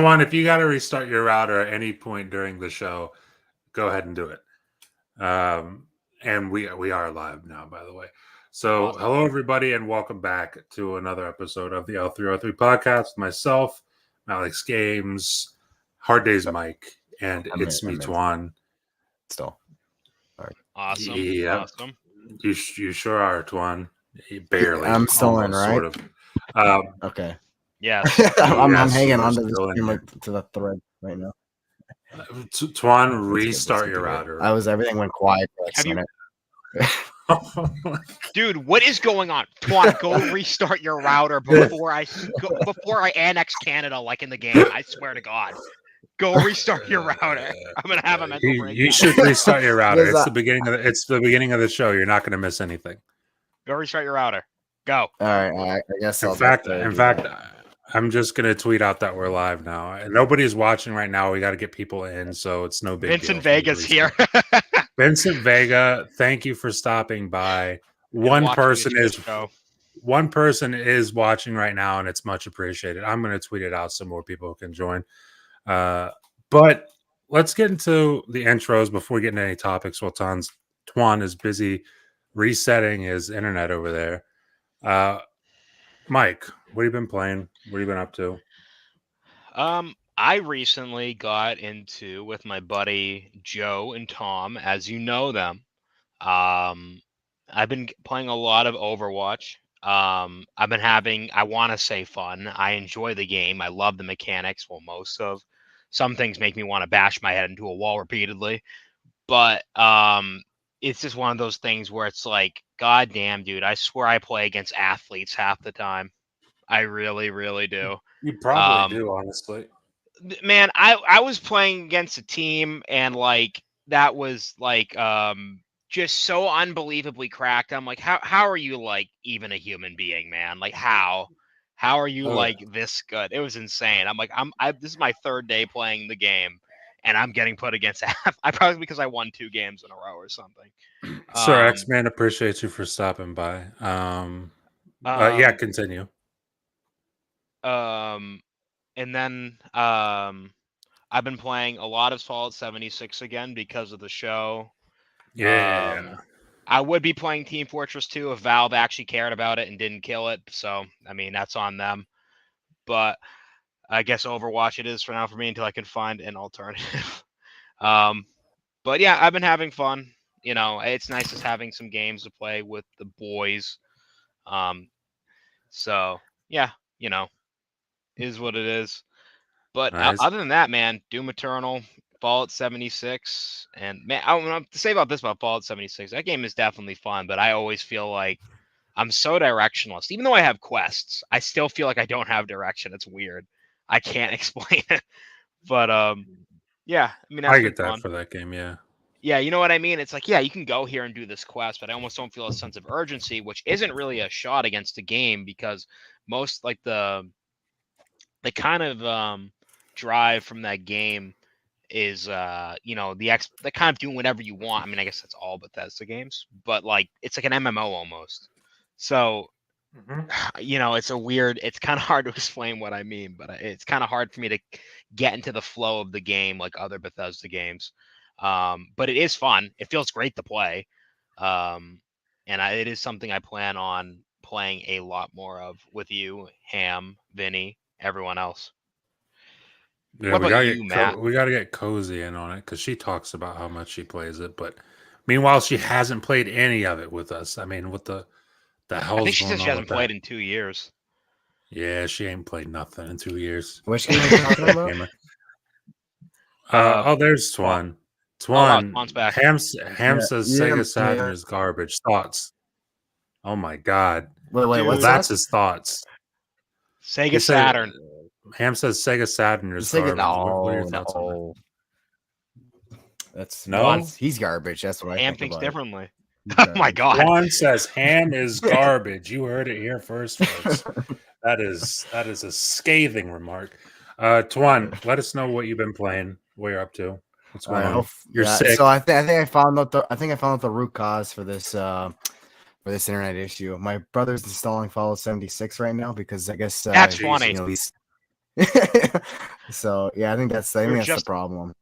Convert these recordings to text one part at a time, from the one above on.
Juan, if you got to restart your router at any point during the show, go ahead and do it. And we are live now, by the way. So, Awesome. Hello, everybody, and welcome back to another episode of the L303 podcast with myself, Alex Games, Hard Days Mike, and it's me, Tuan. Still. Awesome. Yeah. Awesome. You sure are, Tuan. Barely. I'm still in, right? Sort of. Okay. Yeah. I'm Yes, hanging you're on to still in there. to the thread right now. Tuan, restart your router. Everything went quiet for a Have you- minute. Dude, what is going on? Tuan, go restart your router before I annex Canada like in the game. I swear to God. Go restart your router. I'm gonna have a mental breakdown. You should restart your router. There's It's a- the beginning of the show. You're not going to miss anything. Go restart your router. Go. All right, I guess. In fact, I'm just going to tweet out that we're live now. And nobody's watching right now. We got to get people in, so it's no big deal. Vincent Vega's here. Vincent Vega, thank you for stopping by. One person is watching right now, and it's much appreciated. I'm going to tweet it out so more people can join. But let's get into the intros before we get into any topics while Tuan is busy resetting his internet over there. Mike, what have you been playing? What have you been up to? I recently got into with my buddy Joe and Tom, as you know them. I've been playing a lot of Overwatch. I've been having, I want to say, fun. I enjoy the game. I love the mechanics. Well, most of some things make me want to bash my head into a wall repeatedly, but it's just one of those things where it's like, God damn, dude, I swear I play against athletes half the time. I really, really do. You probably do, honestly. Man, I was playing against a team, and like that was like just so unbelievably cracked. I'm like, how are you like even a human being, man? Like how are you like this good? It was insane. I'm like, this is my third day playing the game, and I'm getting put against I probably because I won 2 games in a row or something. Sir X-Man, appreciate you for stopping by. Yeah, continue. And then I've been playing a lot of Fallout 76 again because of the show. Yeah. I would be playing Team Fortress 2 if Valve actually cared about it and didn't kill it. So, I mean, that's on them. But I guess Overwatch it is for now for me until I can find an alternative. But yeah, I've been having fun. You know, it's nice just having some games to play with the boys. So, yeah, you know, is what it is. But Nice. other than that, man, Doom Eternal, Fallout 76, and man, I don't know to say about this about Fallout 76. That game is definitely fun, but I always feel like I'm so directionless. Even though I have quests, I still feel like I don't have direction. It's weird. I can't explain it. But yeah, I mean, that's I been get that fun. for that game, yeah. Yeah, you know what I mean? It's like, yeah, you can go here and do this quest, but I almost don't feel a sense of urgency, which isn't really a shot against the game because most like the kind of drive from that game is you know, the kind of doing whatever you want. I mean, I guess that's all Bethesda games, but like it's like an MMO almost. So you know, it's kind of hard to explain what I mean, but it's kind of hard for me to get into the flow of the game like other Bethesda games. But it is fun. It feels great to play. And it is something I plan on playing a lot more of with you, Ham, Vinny, everyone else. Yeah, What we about gotta you, Matt? we gotta get Cozy in on it because she talks about how much she plays it, but meanwhile she hasn't played any of it with us. I mean, what the hell's I think she going says she on hasn't with played that? in 2 years. Yeah, she ain't played nothing in 2 years. Which game are you talking about? Gamer. There's Twan. wow, Twan. Twan's back. Ham says Yeah, Sega yeah. Saturn is garbage. Thoughts? Oh my god. Wait, Dude, what's That's that? his thoughts. Sega He said- Saturn. Ham says Sega Saturn is Sega, garbage. What are your thoughts on that? no. That's No? he's garbage. That's what I Ham think thinks about it. differently. He's Oh my garbage. god. Juan says ham is garbage. You heard it here first, folks. That is a scathing remark. Tuan, let us know what you've been playing, what you're up to. What's going on? You're sick. So I think I found out the root cause for this internet issue. My brother's installing Fallout 76 right now because I guess That's he's, funny. you know, he's So yeah, I think that's You're the just problem.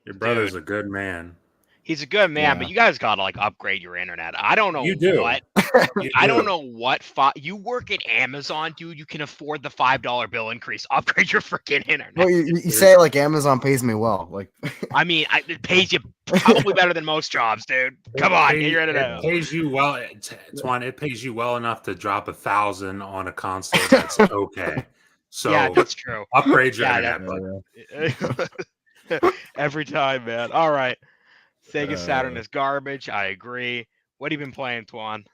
Your brother's Dude. a good man. He's a good man, Yeah. but you guys gotta like upgrade your internet. I don't know You do. what. You I don't do. know what. You work at Amazon, dude. You can afford the $5 bill increase. Upgrade your freaking internet. Well, you say it like Amazon pays me well. Like, I mean, it pays you probably better than most jobs, dude. Come on, get your internet It up. pays you well, Twan. It pays you well enough to drop 1,000 on a console that's okay. So Yeah, that's true. upgrade your Yeah, internet, bud. Every time, man. All right. Sega Saturn Uh, is garbage. I agree. What have you been playing, Twan?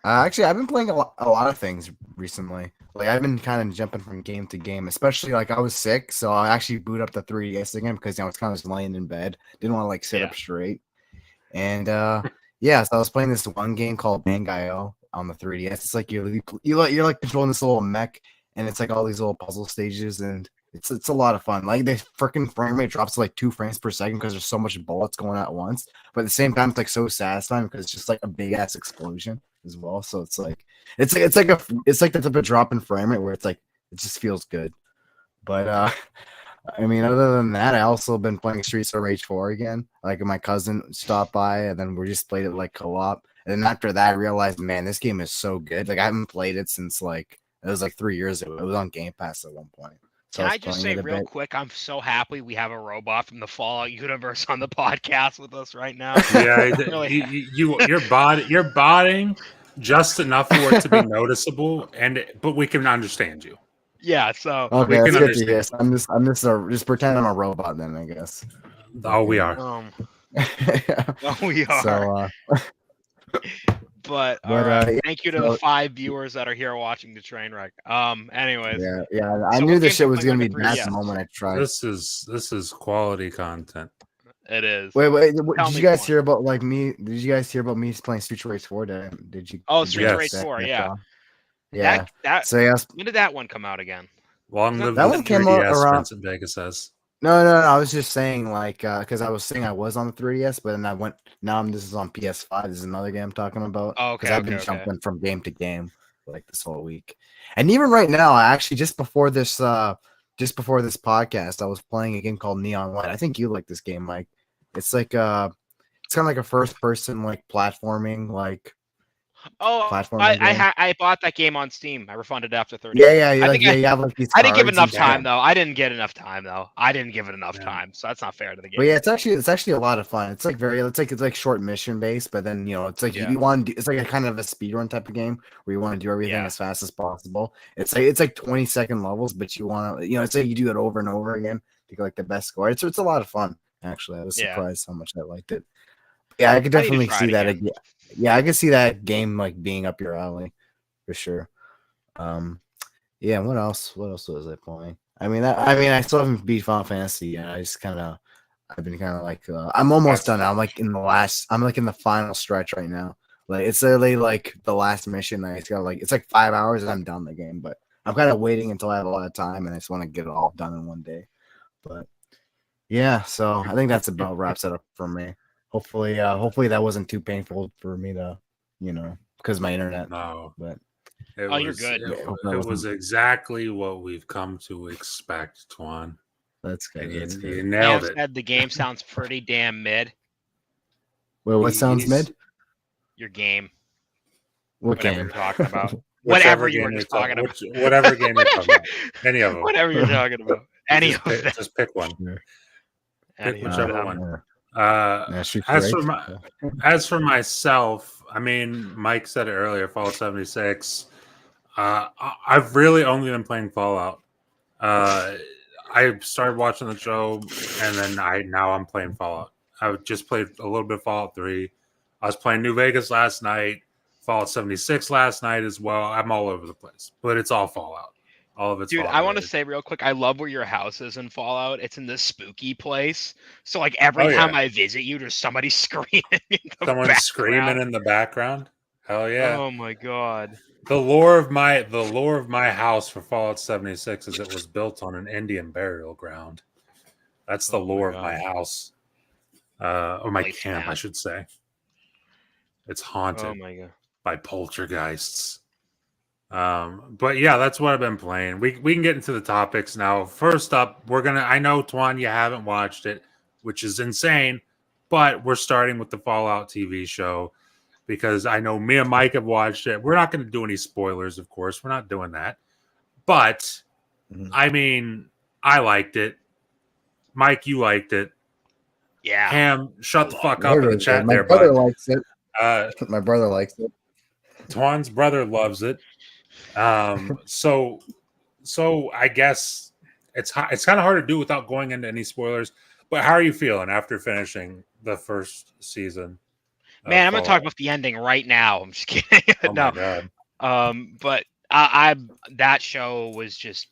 actually, I've been playing a lot of things recently. Like, I've been kind of jumping from game to game, especially like I was sick, so I actually boot up the 3DS again because I was kind of just laying in bed, didn't want to like sit Yeah. up straight, and yeah, so I was playing this one game called Bangai-O on the 3DS. It's like you're like controlling this little mech, and it's like all these little puzzle stages, and it's a lot of fun. Like the freaking frame rate drops to like 2 frames per second because there's so much bullets going at once, but at the same time, it's like so satisfying because it's just like a big ass explosion as well. So it's like it's like the type of drop in frame rate where it's like it just feels good. But I mean, other than that, I also been playing Streets of Rage 4 again. Like my cousin stopped by, and then we just played it like co-op. And then after that, I realized, man, this game is so good. Like I haven't played it since like it was like 3 years ago. It was on Game Pass at one point. So Can was I just playing say it a real bit. quick, I'm so happy we have a robot from the Fallout universe on the podcast with us right now. Yeah, Really? you're botting just enough for it to be noticeable, but we can understand you. Yeah, so Okay, we that's can good to hear. understand. So just pretend I'm a robot then, I guess. Oh, we are. we are. So, But all but, right. yeah, Thank you to so- the 5 viewers that are here watching the train wreck. Anyways, yeah, I So knew what this games shit you was playing gonna on be your bad the 3DS? moment I tried. This is quality content. it is. Wait, Tell did me you guys one. hear about like me? Did you guys hear about me playing Street Race 4? Did you? Oh, did you Streets of Yes. Rage get 4, that yeah. on? Yeah. That So yes, when did that one come out again? Well, I'm That living that the one came out 3DS, around. Vincent Vega says. No. I was just saying like because I was saying I was on the 3DS, but then I went. Now this is on PS5. This is another game I'm talking about. Oh, Because okay, I've been okay. jumping from game to game like this whole week, and even right now, I actually just before this podcast, I was playing a game called Neon White. I think you like this game, Mike. It's like it's kind of like a first person like platforming like. Oh, Platforming game. I bought that game on Steam. I refunded it after 30 Yeah, days. you I like think yeah, you have like these. I didn't give it cards enough and time shit. though. I didn't get enough time though. I didn't give it enough Yeah. time, so that's not fair to the game. But yeah, it's actually a lot of fun. It's like short mission based, but then it's like Yeah. you want to do, it's like a kind of a speedrun type of game where you want to do everything Yeah. as fast as possible. It's like 20-second levels, but you want to it's like you do it over and over again to get like the best score. It's a lot of fun actually. I was Yeah. surprised how much I liked it. Yeah, I could I need to definitely try see it that. again. Yeah, I could see that game like being up your alley for sure. Yeah. What else? What else was I playing? I mean, I still haven't beat Final Fantasy yet. I've been kind of like, I'm almost done. I'm like in the final stretch right now. Like it's literally like the last mission. I just got like it's like 5 hours and I'm done the game. But I'm kind of waiting until I have a lot of time and I just want to get it all done in one day. But yeah, so I think that's about wraps it up for me. Hopefully that wasn't too painful for me to, because my internet. No. But Oh, you're good. It was exactly what we've come to expect, Twan. that's good. And That's you good. nailed Sam it. said the game sounds pretty damn mid. Wait, what sounds He's- mid? Your game, What whatever game? you're talking about. Whichever Whatever you were game just you're talking about. Whatever game you're talking about. Any of them. Whatever you're talking about. Any Just of pick, them. just pick one. Any pick of whichever them. one. Yeah, Street As Fighter. as for myself, I mean, Mike said it earlier, Fallout 76. I've really only been playing Fallout. I started watching the show, and then now I'm playing Fallout. I just played a little bit of Fallout 3. I was playing New Vegas last night, Fallout 76 last night as well. I'm all over the place, but it's all Fallout. All of it's Dude, Fallout I want to related. say real quick, I love where your house is in Fallout. It's in this spooky place. So like every Oh, yeah. time I visit you, there's somebody screaming in the Someone's screaming background. in the background. Hell yeah! Oh my god. The lore of my house for Fallout 76 is it was built on an Indian burial ground. That's the Oh my lore of my God. house. Or my Place camp, I map. should say. It's haunted Oh my god. by poltergeists. But yeah, that's what I've been playing. We can get into the topics now. First up, I know Twan, you haven't watched it, which is insane, but we're starting with the Fallout TV show because I know me and Mike have watched it. We're not going to do any spoilers, of course. We're not doing that. But I mean, I liked it. Mike, you liked it. Yeah. Ham, shut the fuck up in the chat there, brother bud. likes it. My brother likes it. Twan's brother loves it. So I guess it's kind of hard to do without going into any spoilers. But how are you feeling after finishing the first season? Man, I'm gonna talk about the ending right now. I'm just kidding. Oh No. my god. But I that show was just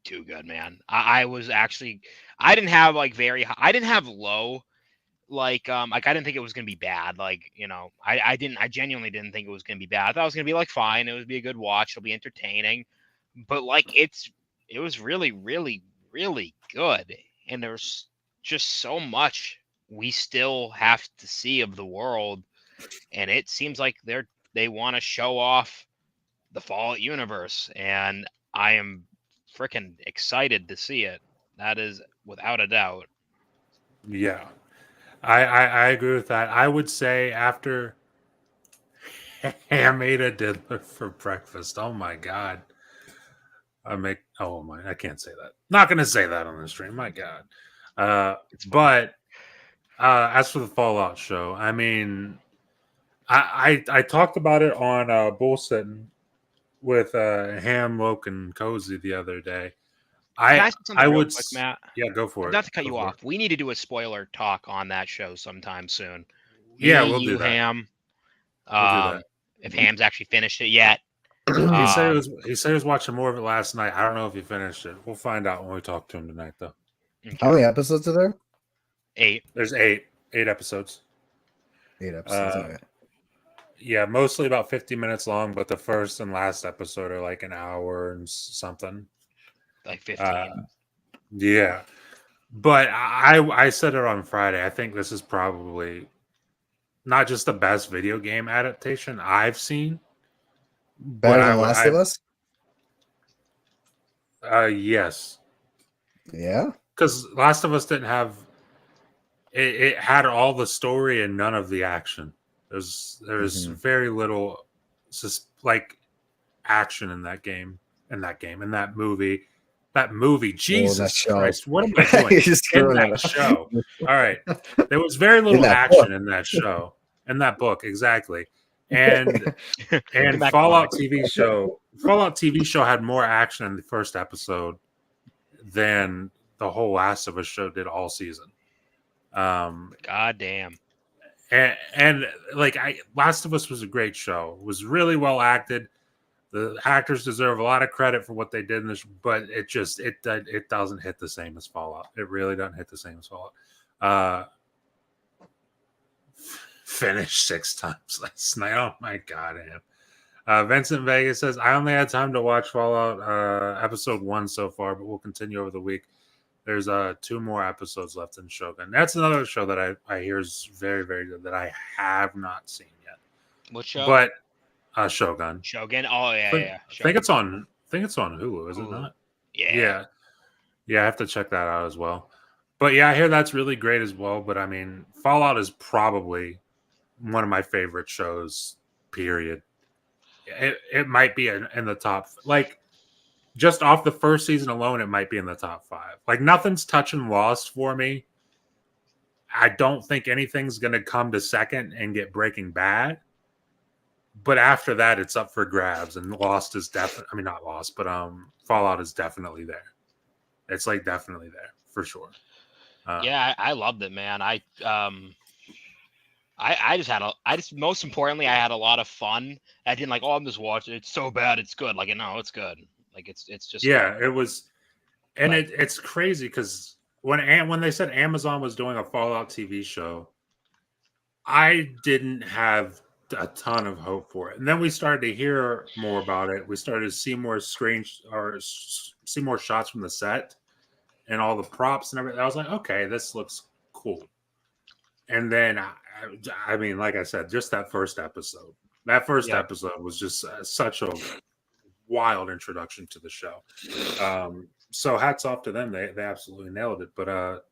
too good, man. I was actually I didn't have like very high, I didn't have low like I didn't think it was gonna be bad. Like, you know, I genuinely didn't think it was gonna be bad. I thought it was gonna be like fine. It would be a good watch. It'll be entertaining. But like it was really, really, really good. And there's just so much we still have to see of the world. And it seems like they want to show off the Fallout universe. And I am freaking excited to see it. That is without a doubt. Yeah. I agree with that. I would say after Ham ate a diddler for breakfast. Oh my god. I can't say that. Not gonna say that on the stream. My god. But as for the Fallout show, I mean, I talked about it on Bull Sitting with Ham, Woke, and Cozy the other day. Can I say something I real would quick, Matt? Yeah, go for it. Not to cut Go you for off. it. We need to do a spoiler talk on that show sometime soon. Yeah, Me, we'll do you, that. Ham. We'll do that. If Ham's actually finished it yet. He said he was watching more of it last night. I don't know if he finished it. We'll find out when we talk to him tonight, though. Okay. How many episodes are there? 8. There's 8 episodes. 8 episodes. Okay. Yeah, mostly about 50 minutes long, but the first and last episode are like an hour and something. Like 15. Yeah, but I said it on Friday. I think this is probably not just the best video game adaptation I've seen. Better than Last of Us? Yes. Yeah? Because Last of Us didn't have it had all the story and none of the action. There's very little like action in that game, in that movie. That movie, Jesus Christ, what am I doing in that show? All right. There was very little action in that show. In that book, exactly. And Fallout TV show had more action in the first episode than the whole Last of Us show did all season. God damn. And like Last of Us was a great show. It was really well acted. The actors deserve a lot of credit for what they did in this, but it doesn't hit the same as Fallout. It really doesn't hit the same as Fallout. Finished 6 times last night. Oh my god, Vincent Vegas says, I only had time to watch Fallout episode 1 so far, but we'll continue over the week. There's 2 more episodes left in Shogun. That's another show that I hear is very, very good that I have not seen yet. What show? But Shogun. Shogun. Oh yeah, yeah. I think it's on Hulu, is it not? Yeah. Yeah, I have to check that out as well. But yeah, I hear that's really great as well. But I mean, Fallout is probably one of my favorite shows, period. It might be in the top, like, just off the first season alone, it might be in the top 5. Like, nothing's touching Lost for me. I don't think anything's going to come to second and get Breaking Bad. But after that, it's up for grabs, and Lost is definitely, not Lost, but Fallout is definitely there. It's like definitely there for sure. Yeah, I loved it, man. I just most importantly, I had a lot of fun. I didn't like, I'm just watching it. It's so bad, it's good. Like, no, it's good. Like, it's just good. It was, and it's crazy because when they said Amazon was doing a Fallout TV show, I didn't have a ton of hope for it, and then we started to hear more about it. We started to see more see more shots from the set and all the props and everything. I was like, okay, this looks cool. And then I mean, like I said, just that first episode. That first episode was just such a wild introduction to the show. So hats off to them. They absolutely nailed it. But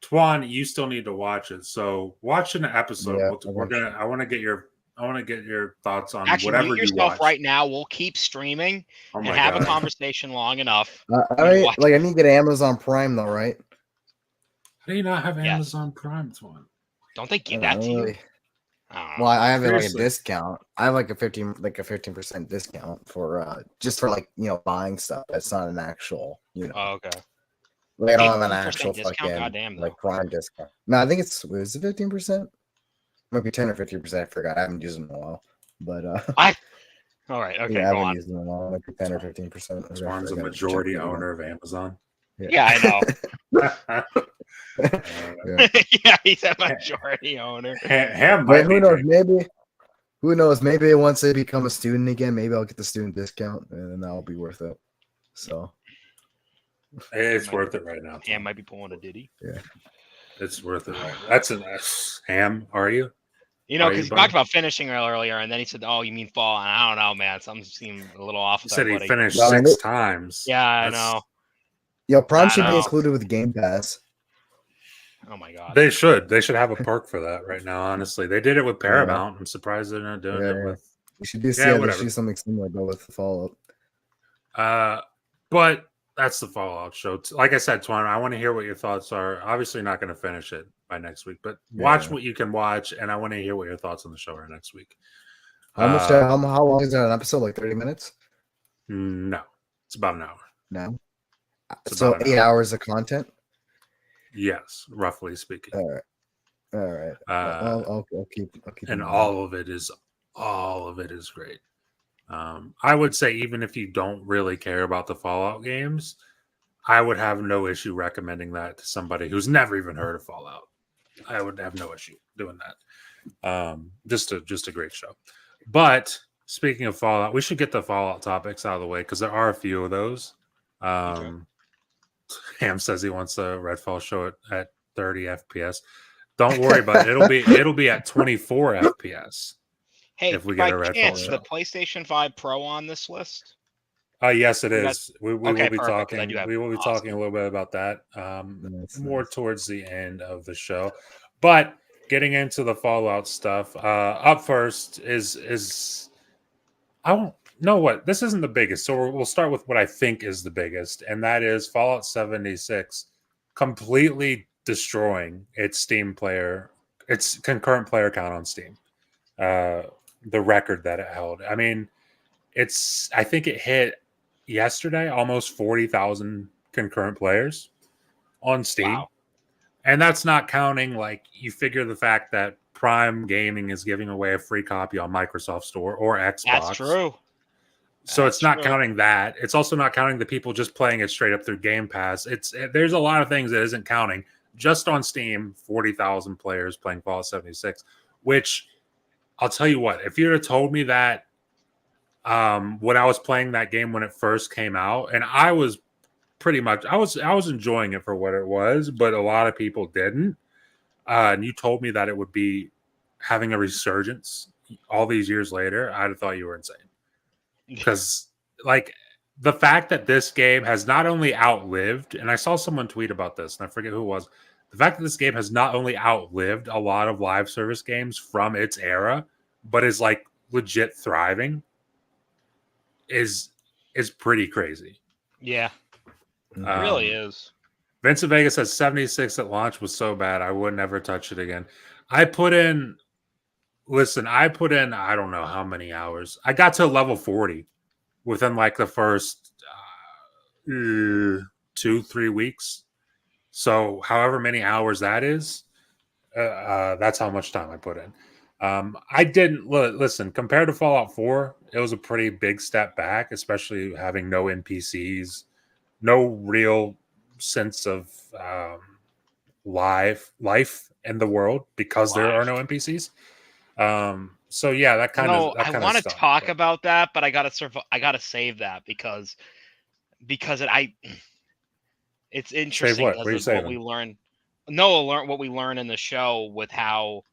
Twan, you still need to watch it. So watch an episode. Yeah, I want to get your thoughts on Actually, whatever mute you yourself watch. right now. We'll keep streaming Oh and my have a God. conversation long enough. I need to get Amazon Prime though, right? How do you not have Yes. Amazon Prime, Twan? Don't they I give don't that to you? really- I don't know. Well, I have like a Seriously. discount. I have like a 15% discount for just for like buying stuff. That's not an actual Oh, okay. Like, I don't have an 15% actual discount? fucking Goddamn, though. like Prime discount. No, I think is it 15%? Might be 10 or 15%. I forgot. I haven't used it in a while. But All right. Okay. yeah, I Go haven't on. used it in a while. Might be 10 or 15%. Twan's a majority owner of Amazon. Yeah, I know. Yeah. Yeah, he's a majority owner. Ham But might who be knows? drinking. Who knows? Maybe once they become a student again, maybe I'll get the student discount, and then that'll be worth it. So It's worth it right now. Ham might be pulling a Diddy. It's worth it right. That's an Ham. Are you? You know, Are because you, he talked about finishing earlier, and then he said, "Oh, you mean fall?" And I don't know, man. Something seemed a little off. He There, said he buddy. finished No, 6 times. Yeah, I That's- know. Prime I should be know. included with Game Pass. Oh my god. They should. They should have a perk for that right now. Honestly, they did it with Paramount. I'm surprised they're not doing it Yeah. with. You should do Yeah, they whatever. should do something similar, but with the Fallout. But that's the Fallout show. Like I said, Twan, I want to hear what your thoughts are. Obviously, not going to finish it by next week, but watch Yeah. what you can watch, and I want to hear what your thoughts on the show are next week. How much? Uh, How long is that an episode? Like 30 minutes? No, it's about an hour. No. It's So about an 8 hour. hours of content. Yes, roughly speaking. All right. All right. I'll keep. And in mind. all of it is great. I would say even if you don't really care about the Fallout games, I would have no issue recommending that to somebody who's never even heard of Fallout. I would have no issue doing that. Just a great show. But speaking of Fallout, we should get the Fallout topics out of the way because there are a few of those. Ham says he wants a Redfall show at 30 FPS. Don't worry about it. It'll be at 24 FPS. Hey, if we by get a Redfall chance, show. the PlayStation 5 Pro on this list? Yes, it That's- is. We okay, will be perfect, 'cause I talking. do have We will be awesome. talking a little bit about that more Nice. towards the end of the show. But getting into the Fallout stuff, up first is I won't know what this isn't the biggest, so we'll start with what I think is the biggest, and that is Fallout 76 completely destroying its concurrent player count on Steam. The record that it held. I mean, I think it hit yesterday almost 40,000 concurrent players on Steam. Wow. And that's not counting, like, you figure the fact that Prime Gaming is giving away a free copy on Microsoft Store or Xbox. That's true. So it's That's not true. counting that. It's also not counting the people just playing it straight up through Game Pass. There's a lot of things that isn't counting. Just on Steam, 40,000 players playing Fallout 76, which I'll tell you what, if you'd have told me that when I was playing that game when it first came out, and I was I was enjoying it for what it was, but a lot of people didn't. And you told me that it would be having a resurgence all these years later, I'd have thought you were insane. Because, like, the fact that this game has not only outlived, and I saw someone tweet about this, and I forget who it was, the fact that this game has not only outlived a lot of live service games from its era, but is like legit thriving, is pretty crazy. Yeah, Mhm. it really is. Vincent Vega says 76 at launch was so bad I would never touch it again. I put in I don't know how many hours. I got to level 40 within like the first 2-3 weeks. So however many hours that is, that's how much time I put in. I didn't listen compared to Fallout 4. It was a pretty big step back, especially having no NPCs, no real sense of life in the world because there are no NPCs. So yeah, that kind of. I want to talk about that, but I gotta save that because it's interesting. what? What are you because of what saving? we learn. Noah learned what we learn in the show with how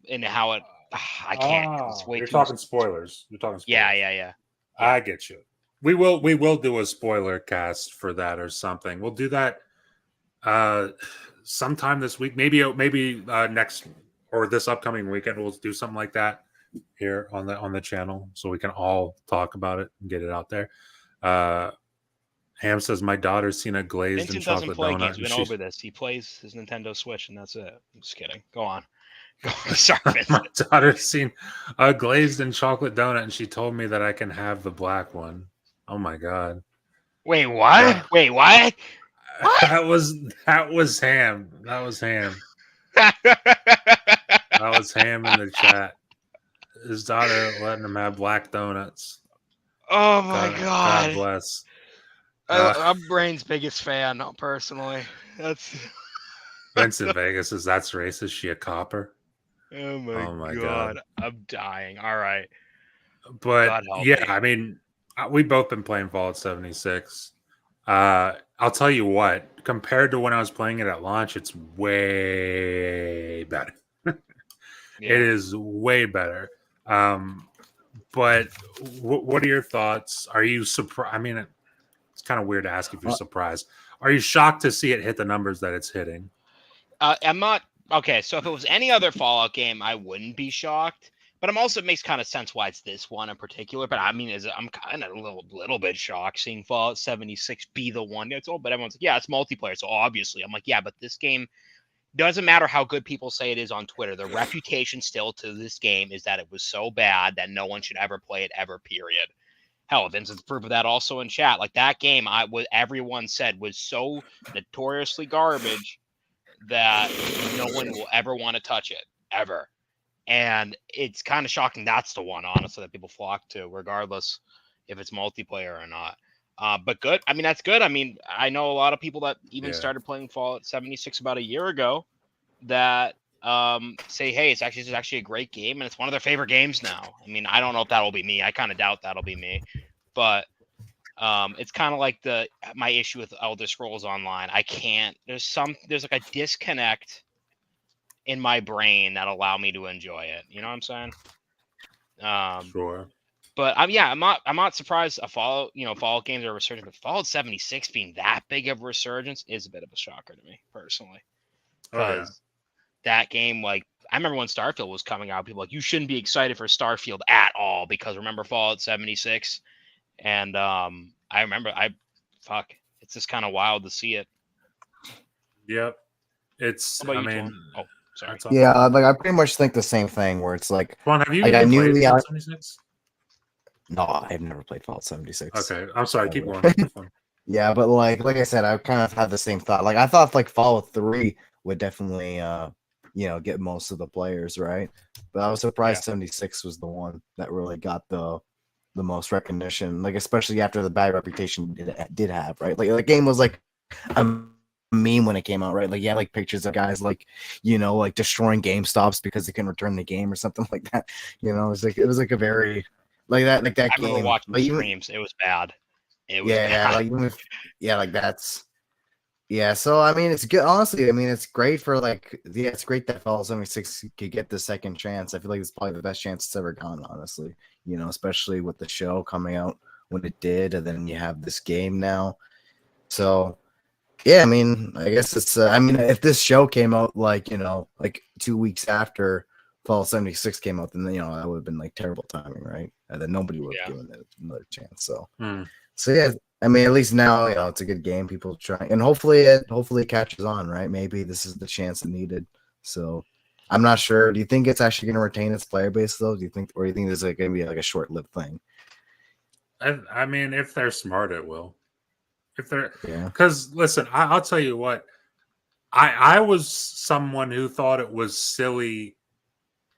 it. I can't. 'cause it's way You're too. talking spoilers. You're talking spoilers. Yeah. I get you. We will do a spoiler cast for that or something. We'll do that sometime this week. Maybe next or this upcoming weekend. We'll do something like that here on the channel so we can all talk about it and get it out there. Ham says my daughter's seen a glazed Vincent and doesn't chocolate play donut. games. We've been over this. He plays his Nintendo Switch, and that's it. I'm just kidding. Go on. Sorry, Vincent. My daughter's seen a glazed and chocolate donut, and she told me that I can have the black one. Oh my god! Wait, what? Wait, what? That was Ham. That was Ham. That was Ham in the chat. His daughter letting him have black donuts. Oh my God god! bless. I'm Brain's biggest fan, personally. That's Vincent Vegas says that's racist. She a copper. oh my god. I'm dying. All right. But God help yeah, me. I mean, we've both been playing Fallout 76. I'll tell you what, compared to when I was playing it at launch, it's way better. Yeah. It is way better. But what are your thoughts? Are you surprised? I mean, it's kind of weird to ask if you're surprised. Are you shocked to see it hit the numbers that it's hitting? I'm not okay. So if it was any other Fallout game, I wouldn't be shocked. But I'm also, it makes kind of sense why it's this one in particular. But I mean, I'm kind of a little bit shocked seeing Fallout 76 be the one. It's all, but everyone's like, yeah, it's multiplayer. So obviously, I'm like, yeah, but this game doesn't matter how good people say it is on Twitter. The reputation still to this game is that it was so bad that no one should ever play it ever. Period. Hell, Vincent's proof of that also in chat. Like that game, everyone said was so notoriously garbage that no one will ever want to touch it ever. And it's kind of shocking that's the one, honestly, that people flock to, regardless if it's multiplayer or not. But good. I mean, that's good. I mean, I know a lot of people that even started playing Fallout 76 about a year ago that say, hey, it's actually a great game, and it's one of their favorite games now. I mean, I don't know if that'll be me. I kind of doubt that'll be me. But it's kind of like my issue with Elder Scrolls Online. I can't. There's like a disconnect in my brain that allow me to enjoy it. You know what I'm saying? Sure. But I'm not surprised Fallout games are resurgent, but Fallout 76 being that big of a resurgence is a bit of a shocker to me personally. Because that game, like, I remember when Starfield was coming out, people were like, you shouldn't be excited for Starfield at all because remember Fallout 76? And I remember it's just kind of wild to see it. Yep. It's How about you, sorry. Yeah, like I pretty much think the same thing where it's like, Juan, have you like, I even knew played the Fallout 76? No, I've never played Fallout 76. Okay, I'm sorry. Keep going. Yeah, but like I said, I kind of had the same thought. Like I thought like Fallout 3 would definitely get most of the players, right? But I was surprised 76 was the one that really got the most recognition, like especially after the bad reputation it did have, right? Like the game was like a meme when it came out, right? Like you had like pictures of guys like like destroying GameStops because they couldn't return the game or something like that. It was like a very like that I game. remember watching Like, streams. It was bad. It was yeah, bad. like even if, like that's so I mean it's good, honestly. I mean it's great for it's great that Fallout 76 could get the second chance. I feel like it's probably the best chance it's ever gone, honestly, especially with the show coming out when it did, and then you have this game now. So yeah, I mean I guess it's I mean if this show came out like 2 weeks after Fallout 76 came out, then that would have been like terrible timing, right? And then nobody would have given it another chance. So so yeah, I mean, at least now it's a good game. People try, and hopefully it catches on, right? Maybe this is the chance it needed. So I'm not sure. Do you think it's actually going to retain its player base though? Do you think this is going to be like a short-lived thing? I mean, if they're smart, it will. If they're because listen, I'll tell you what. I was someone who thought it was silly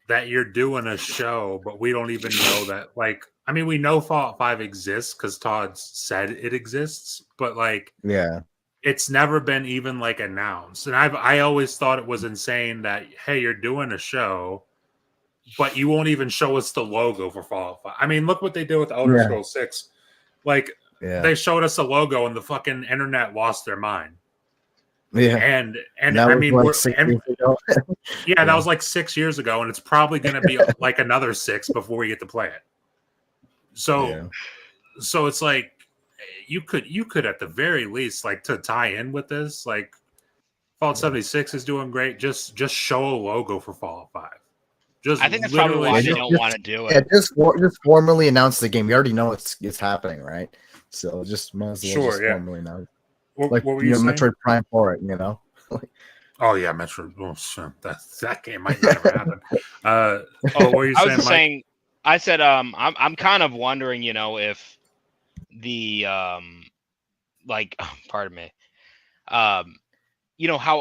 that you're doing a show, but we don't even know that. Like, I mean, we know Fallout 5 exists because Todd said it exists, but like, it's never been even like announced. And I always thought it was insane that, hey, you're doing a show, but you won't even show us the logo for Fallout 5. I mean, look what they did with Elder Scrolls 6. Like, they showed us a logo and the fucking internet lost their mind. Yeah, and I mean, like 6 years ago. that was like 6 years ago, and it's probably going to be like another 6 before we get to play it. So, So it's like you could at the very least, like, to tie in with this, like, Fallout 76 is doing great. Just show a logo for Fallout 5. Just I think that's probably literally why they show- don't want to do Yeah, it. just formally announce the game. We already know it's happening, right? So just might as well Sure, just yeah. formally announce. What, Like what were you saying? Metroid Prime 4 it, you know? Oh yeah, Metro. Oh, sure. That game might never happen. What were you I saying, was just Mike? saying. I said I'm kind of wondering, if the like pardon me, how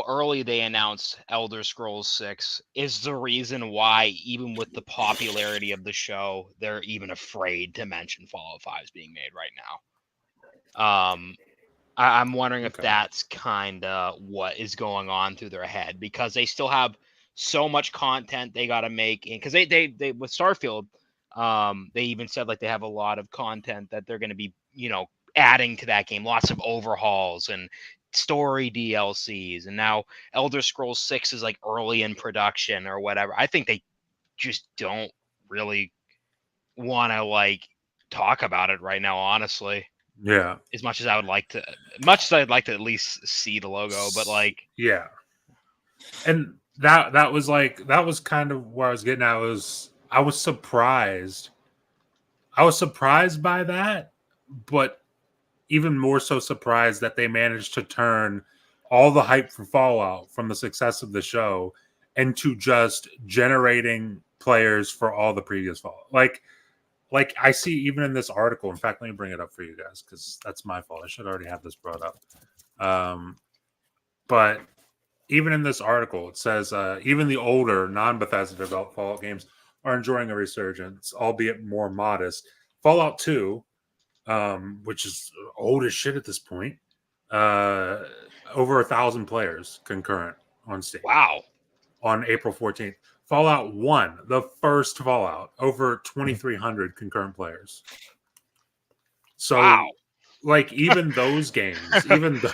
early they announced Elder Scrolls 6 is the reason why, even with the popularity of the show, they're even afraid to mention Fallout 5 is being made right now. I'm wondering if Okay. that's kind of what is going on through their head, because they still have so much content they got to make. Because they with Starfield, they even said like they have a lot of content that they're going to be, adding to that game, lots of overhauls and story DLCs. And now Elder Scrolls 6 is like early in production or whatever. I think they just don't really want to like talk about it right now, honestly. Yeah. As much as I'd like to at least see the logo, but like, Yeah. And that was kind of where I was getting at. I was surprised. I was surprised by that, but even more so surprised that they managed to turn all the hype for Fallout from the success of the show into just generating players for all the previous Fallout. Like I see even in this article. In fact, let me bring it up for you guys because that's my fault. I should already have this brought up. But even in this article, it says even the older non-Bethesda developed Fallout games are enjoying a resurgence, albeit more modest. Fallout 2, which is old as shit at this point, over 1,000 players concurrent on Steam. wow. On April 14th. Fallout 1, the first Fallout, over 2,300 concurrent players. So, Wow. like, even those games are doing the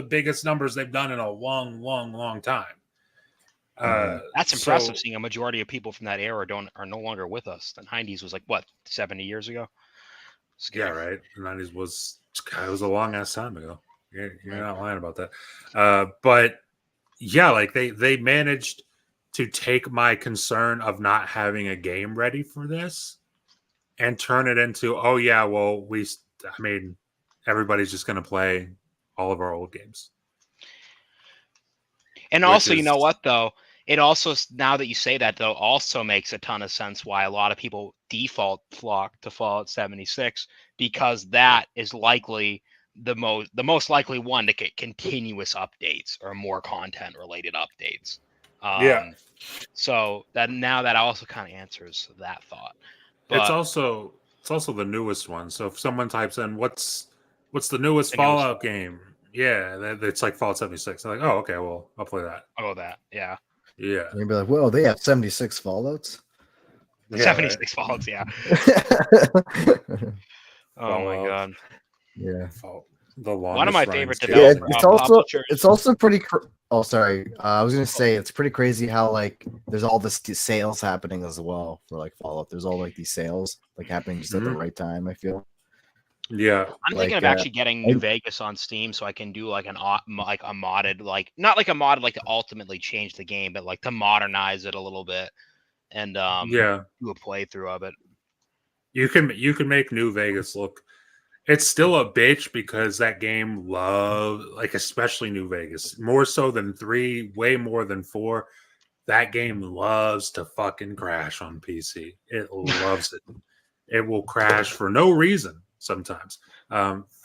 biggest numbers they've done in a long, long, long time. That's impressive, seeing a majority of people from that era are no longer with us. The 90s was like, what, 70 years ago? Scary. Yeah, right. The 90s was a long ass time ago. You're not lying about that. But yeah, like they managed to take my concern of not having a game ready for this and turn it into, oh yeah, well, everybody's just going to play all of our old games. And also, you know what, though? It also, now that you say that, though, also makes a ton of sense why a lot of people flock to Fallout 76, because that is likely the most likely one to get continuous updates or more content related updates. Yeah. So that also kind of answers that thought. But It's also the newest one. So if someone types in what's the newest Fallout game, yeah, it's like Fallout 76. They're like, oh, okay, well, I'll play that. Oh, that, yeah. Yeah. You'd be like, well, they have 76 Fallouts. 76 Fallouts, yeah. Oh my god. Yeah. The one of my favorite Yeah, developers. it's also pretty. Oh, sorry. I was gonna say it's pretty crazy how like there's all this sales happening as well for like Fallout. There's all like these sales like happening just at the right time. I feel. Yeah, I'm thinking of actually getting New Vegas on Steam so I can do like a modded, like not like a modded like to ultimately change the game, but like to modernize it a little bit and do a playthrough of it. You can make New Vegas look. It's still a bitch because that game especially New Vegas, more so than 3, way more than 4. That game loves to fucking crash on PC. It loves it. It will crash for no reason sometimes.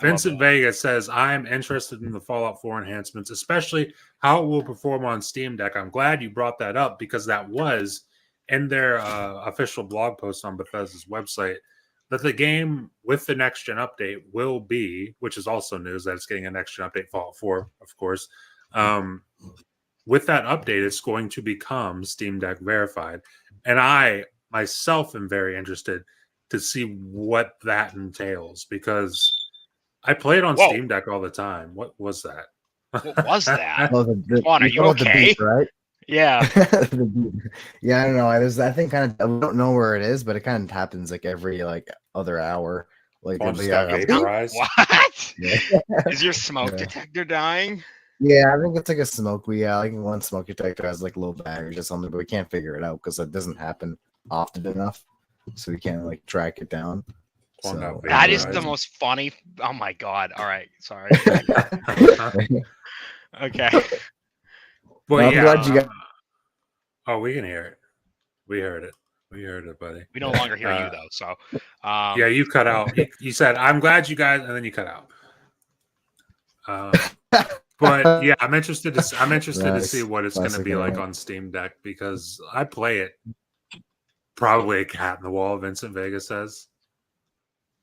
Vincent Vega says, I am interested in the Fallout 4 enhancements, especially how it will perform on Steam Deck. I'm glad you brought that up because that was in their official blog post on Bethesda's website, that the game with the next gen update will be, which is also news that it's getting a next gen update, Fallout 4, of course. With that update, it's going to become Steam Deck verified. And I myself am very interested to see what that entails because I play it on Steam Deck all the time. What was that? What was that? Well, Juan, are you okay? Beat, right? Yeah. Yeah, I don't know. There's that thing kind of. I don't know where it is, but it kind of happens like every like other hour. Like One it'll just be got like, vaporized. What? yeah. Is your smoke Yeah. detector dying? Yeah, I think it's like a smoke. Like one smoke detector has like little batteries or something, but we can't figure it out because it doesn't happen often enough, so we can't like track it down. One got So That is the vaporized. most funny. Oh my god. All right. Sorry. Okay. Well, I'm yeah. glad you got. Oh, we can hear it. We heard it. We heard it, buddy. We no longer hear you Uh, though. So Yeah, you cut out. You said, "I'm glad you guys," and then you cut out. But yeah, I'm interested to see Nice. what it's going to Classic be like internet. on Steam Deck because I play it. Probably a cat in the wall, Vincent Vega says.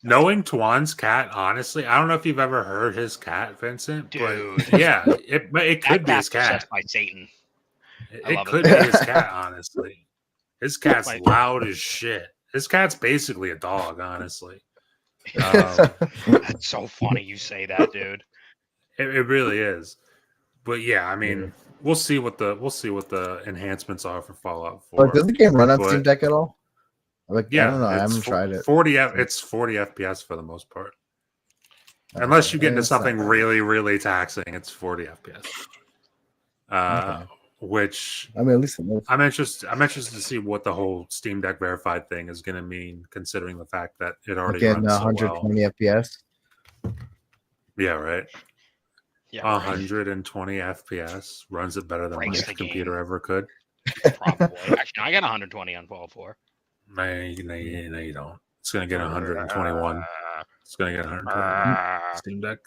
Knowing Twan's cat, honestly, I don't know if you've ever heard his cat, Vincent, dude, but yeah, it could that be his cat's possessed cat. by Satan. I It love could it. be his cat, honestly. His cat's Like- loud as shit. His cat's basically a dog, honestly. That's so funny you say that, dude. It really is. But yeah, I mean, we'll see what the enhancements are for Fallout 4. Does the game run on But- Steam Deck at all? Like, Yeah, I don't know. I it's haven't tried it. 40 it's 40 FPS for the most part. Unless you get into It's not something bad. really, really taxing, it's 40 FPS. Okay. Which I mean, at least it works. I'm interested to see what the whole Steam Deck verified thing is going to mean, considering the fact that it already Again, runs so well. 120 FPS. Yeah, right. Yeah, right. 120 FPS runs it better than Breaks my the computer game. ever could. Probably. Actually, no, I got 120 on Fallout 4. No, you don't. It's going to get 121. It's going to get 121. Steam Deck.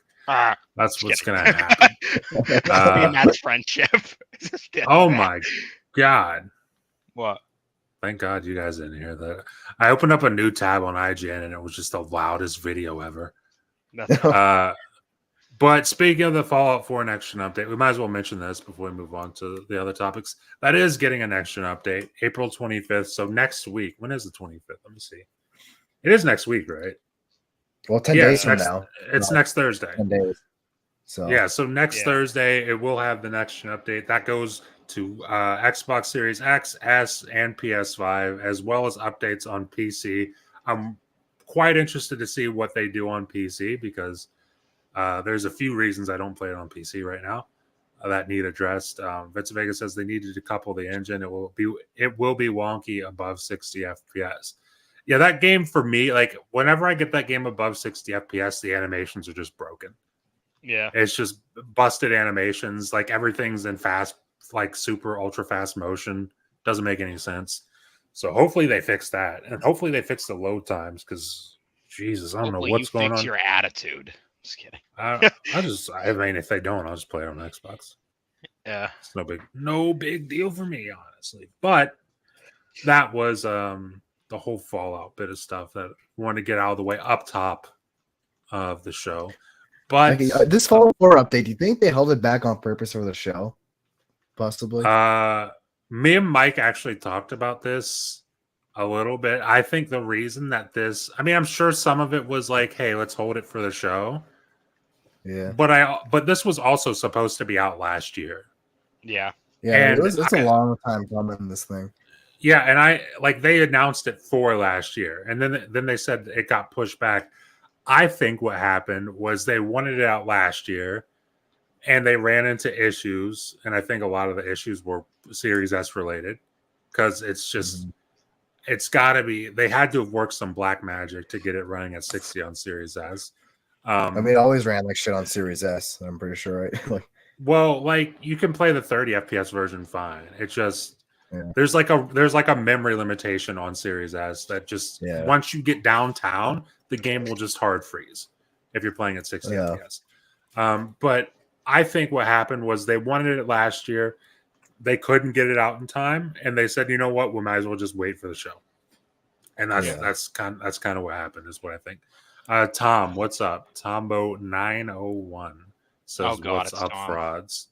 That's what's going to happen. Me and Matt's friendship. Just get Oh that. my god! What? Thank God you guys didn't hear that. I opened up a new tab on IGN and it was just the loudest video ever. That's But speaking of the Fallout 4 next gen update, we might as well mention this before we move on to the other topics. That is getting a next gen update, April 25th. So next week. When is the 25th? Let me see. It is next week, right? Well, 10 Yeah, days it's from next, now. It's No. next Thursday. 10 days. So Yeah, so next Yeah. Thursday it will have the next gen update that goes to Xbox Series X, S, and PS5, as well as updates on PC. I'm quite interested to see what they do on PC because there's a few reasons I don't play it on PC right now that need addressed. Vince Vega says they needed to couple the engine. It will be wonky above 60 FPS. Yeah, that game for me, like whenever I get that game above 60 FPS, the animations are just broken. yeah. It's just busted animations. Like everything's in fast, like super ultra fast motion. Doesn't make any sense. So hopefully they fix that, and hopefully they fix the load times because Jesus, I don't Hopefully know what's you going fix on. your attitude. Just kidding. I mean, if they don't, I'll just play it on Xbox. Yeah. It's no big deal for me, honestly. But that was the whole Fallout bit of stuff that I wanted to get out of the way up top of the show. But this Fallout 4 update, do you think they held it back on purpose for the show? Possibly. me and Mike actually talked about this a little bit. I think the reason that I'm sure some of it was like, hey, let's hold it for the show. Yeah. But this was also supposed to be out last year. Yeah. Yeah. and It's a long time coming, this thing. Yeah, and they announced it for last year, and then they said it got pushed back. I think what happened was they wanted it out last year, and they ran into issues, and I think a lot of the issues were Series S related because it's just it's got to be they had to have worked some black magic to get it running at 60 on Series S. I mean, it always ran like shit on Series S. I'm pretty sure, right? Like, well, like you can play the 30 FPS version fine. It just Yeah. there's like a memory limitation on Series S that just once you get downtown, the game will just hard freeze if you're playing at 60 FPS. But I think what happened was they wanted it last year. They couldn't get it out in time, and they said, you know what, we might as well just wait for the show. And that's kind of what happened, is what I think. Tom, what's up? Tombo901 says, Oh, God, what's it's up, Tom. frauds?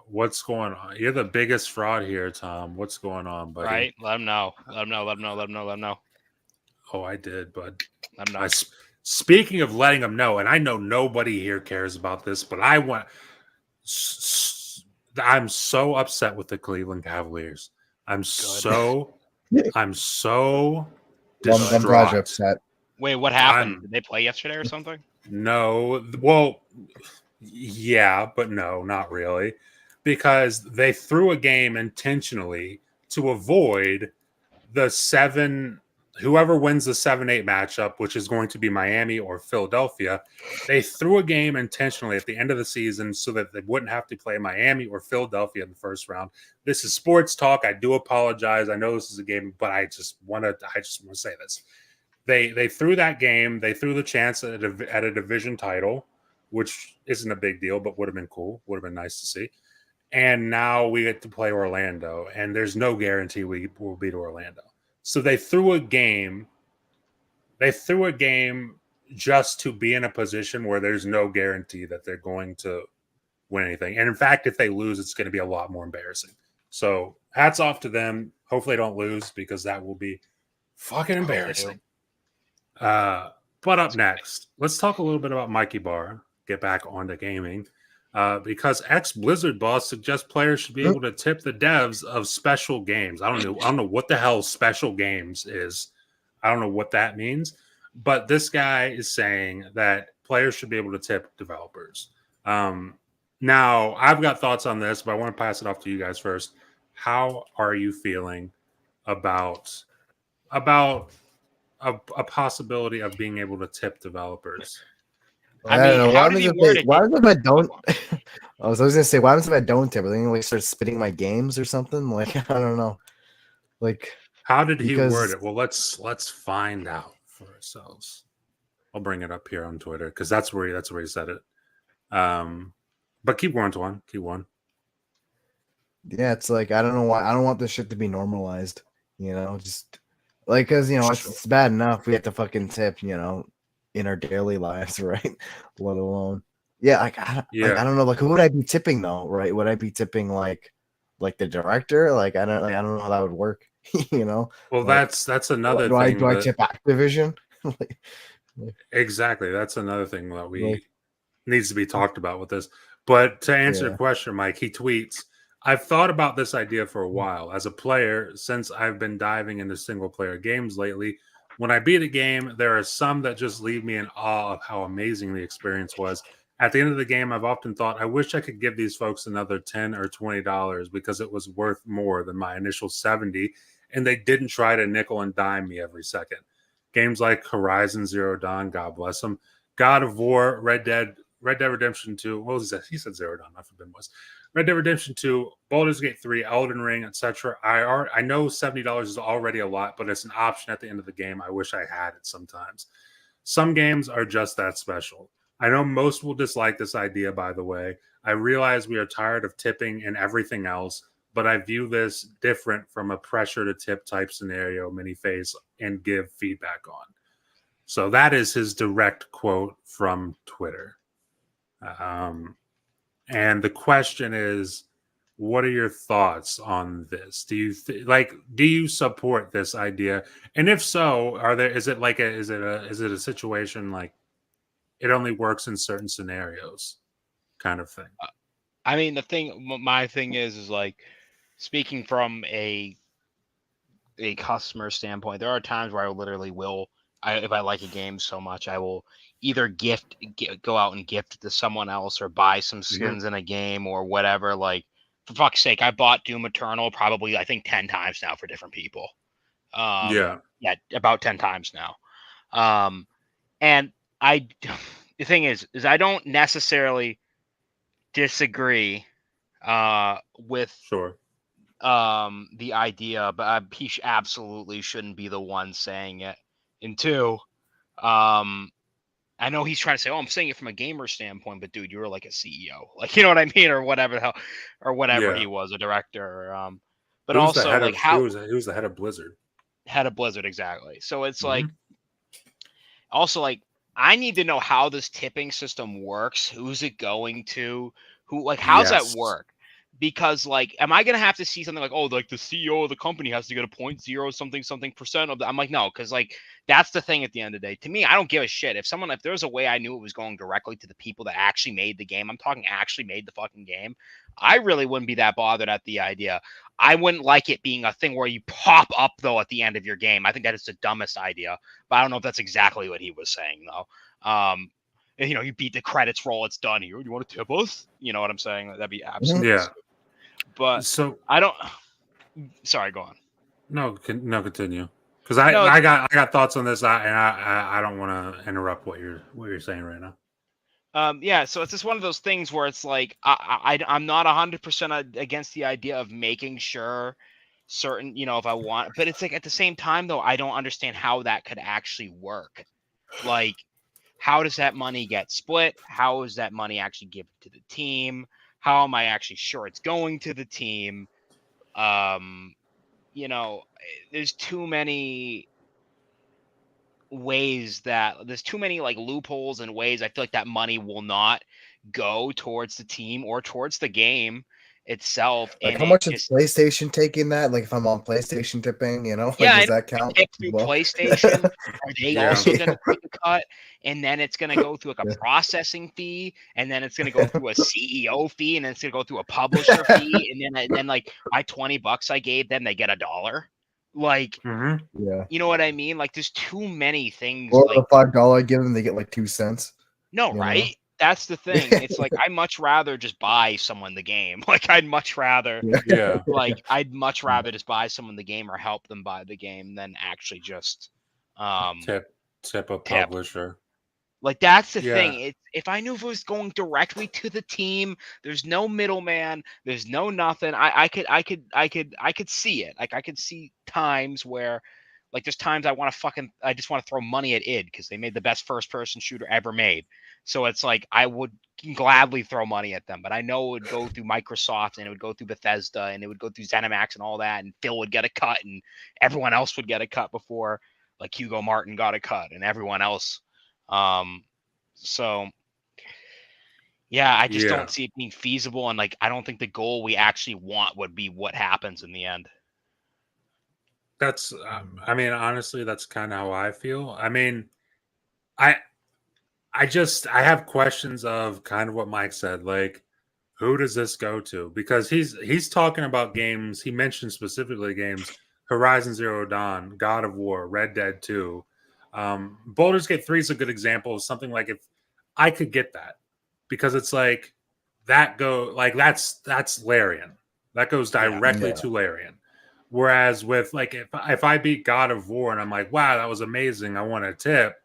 What's going on? You're the biggest fraud here, Tom. What's going on, buddy? Right? Let him know. Let him know. Let him know. Let him know. Let him know. Oh, I did, bud. Let him know. Speaking of letting them know, and I know nobody here cares about this, but I want I'm so upset with the Cleveland Cavaliers. I'm so I'm glad you're distraught. upset. Wait, what happened? I'm Did they play yesterday or something? no, well, yeah, but no, not really, because they threw a game intentionally to avoid the seven. Whoever wins the 7-8 matchup, which is going to be Miami or Philadelphia, they threw a game intentionally at the end of the season so that they wouldn't have to play Miami or Philadelphia in the first round. This is sports talk. I do apologize. I know this is a game, but I just want to say this. They threw that game. They threw the chance at a division title, which isn't a big deal, but would have been cool. Would have been nice to see. And now we get to play Orlando, and there's no guarantee we will beat Orlando. So they threw a game. They threw a game just to be in a position where there's no guarantee that they're going to win anything. And in fact, if they lose, it's going to be a lot more embarrassing. So hats off to them. Hopefully they don't lose because that will be fucking embarrassing. But up next, let's talk a little bit about Mikey Barr. Get back onto gaming. Because ex-Blizzard boss suggests players should be able to tip the devs of special games. I don't know what the hell special games is. I don't know what that means. But this guy is saying that players should be able to tip developers. Now, I've got thoughts on this, but I want to pass it off to you guys first. How are you feeling about a possibility of being able to tip developers? I don't know. Why happens if I don't? I was gonna say, why happens if I don't tip? Are they gonna like start spitting my games or something? Like, I don't know. Like, how did he word it? Well, let's find out for ourselves. I'll bring it up here on Twitter because that's where he said it. But keep going, Twan. Keep going. Yeah, it's like I don't know why. I don't want this shit to be normalized. You know, just like because it's bad enough we have to fucking tip. In our daily lives, right? Let alone, like I don't know, like who would I be tipping though, right? Would I be tipping like the director? Like I don't know how that would work, Well, like, that's another thing. Do I tip Activision? Exactly, that's another thing that needs to be talked about with this. But to answer the question, Mike, he tweets, I've thought about this idea for a while. As a player, since I've been diving into single player games lately, when I beat a game, there are some that just leave me in awe of how amazing the experience was. At the end of the game, I've often thought, I wish I could give these folks another $10 or $20 because it was worth more than my initial $70, and they didn't try to nickel and dime me every second. Games like Horizon Zero Dawn, God bless them, God of War, Red Dead Redemption 2, what was that? He said Zero Dawn, I forbid was. Red Dead Redemption 2, Baldur's Gate 3, Elden Ring, etc. I know $70 is already a lot, but it's an option at the end of the game. I wish I had it sometimes. Some games are just that special. I know most will dislike this idea, by the way. I realize we are tired of tipping and everything else, but I view this different from a pressure to tip type scenario many face and give feedback on. So that is his direct quote from Twitter. And the question is, what are your thoughts on this? Do you do you support this idea? And if so, is it a situation like it only works in certain scenarios kind of thing? I mean, my thing is like speaking from a customer standpoint, there are times where I literally if I like a game so much, I will either go out and gift to someone else or buy some skins in a game or whatever. Like, for fuck's sake, I bought Doom Eternal probably, I think, 10 times now for different people. Yeah, about 10 times now. And the thing is I don't necessarily disagree with the idea, but he absolutely shouldn't be the one saying it. And two, I know he's trying to say, I'm saying it from a gamer standpoint, but dude, you were like a CEO, like, you know what I mean? Or whatever the hell, or whatever he was, a director. But also like he was the head of Blizzard. Head of Blizzard, exactly. So it's like, also like, I need to know how this tipping system works. Who's it going to? How's that work? because like, am I gonna have to see something like, oh, like the CEO of the company has to get a 0.0 something percent of that? I'm like, no, because like that's the thing at the end of the day. To me, I don't give a shit if there's a way I knew it was going directly to the people that actually made the game. I'm talking actually made the fucking game. I really wouldn't be that bothered at the idea. I wouldn't like it being a thing where you pop up though at the end of your game. I think that is the dumbest idea. But I don't know if that's exactly what he was saying though. And, you beat the credits roll, it's done here. You want to tip us? You know what I'm saying? That'd be absolutely Yeah. stupid. But So I don't. Sorry, go on. no, continue. Because I got thoughts on this, I don't want to interrupt what you're saying right now. Yeah, so it's just one of those things where it's like I'm not 100% against the idea of making sure certain, if I want, but it's like at the same time though, I don't understand how that could actually work. Like, how does that money get split? How is that money actually given to the team? How am I actually sure it's going to the team? There's too many there's too many like loopholes and ways I feel like that money will not go towards the team or towards the game itself. Like, and how much is PlayStation taking that? Like, if I'm on PlayStation tipping, like, does that count? Tip through PlayStation, are they also going to take a cut? And then it's going to go through like a processing fee, and then it's going to go through a CEO fee, and then it's going to go through a publisher fee, and then like my $20 I gave them, they get $1. Like, yeah, you know what I mean? Like, there's too many things. Or like the $5 I give them, they get like 2 cents. No, right? That's the thing. It's like I'd much rather just buy someone the game. Like I'd much rather I'd much rather just buy someone the game or help them buy the game than actually just tip a publisher. Like that's the thing. If I knew if it was going directly to the team, there's no middleman, there's no nothing. I could see it. Like I could see times where like there's times I just want to throw money at id because they made the best first person shooter ever made. So it's like I would gladly throw money at them, but I know it would go through Microsoft and it would go through Bethesda and it would go through ZeniMax and all that, and Phil would get a cut and everyone else would get a cut before like Hugo Martin got a cut and everyone else. So yeah, I just don't see it being feasible, and like I don't think the goal we actually want would be what happens in the end. That's I mean, honestly, that's kind of how I feel. I mean, I have questions of kind of what Mike said, like who does this go to? Because he's talking about games. He mentioned specifically games: Horizon Zero Dawn, God of War, Red Dead 2. Baldur's Gate 3 is a good example of something like if I could get that, because it's like that's Larian. That goes directly to Larian. Whereas with like if I beat God of War and I'm like, wow, that was amazing, I want a tip.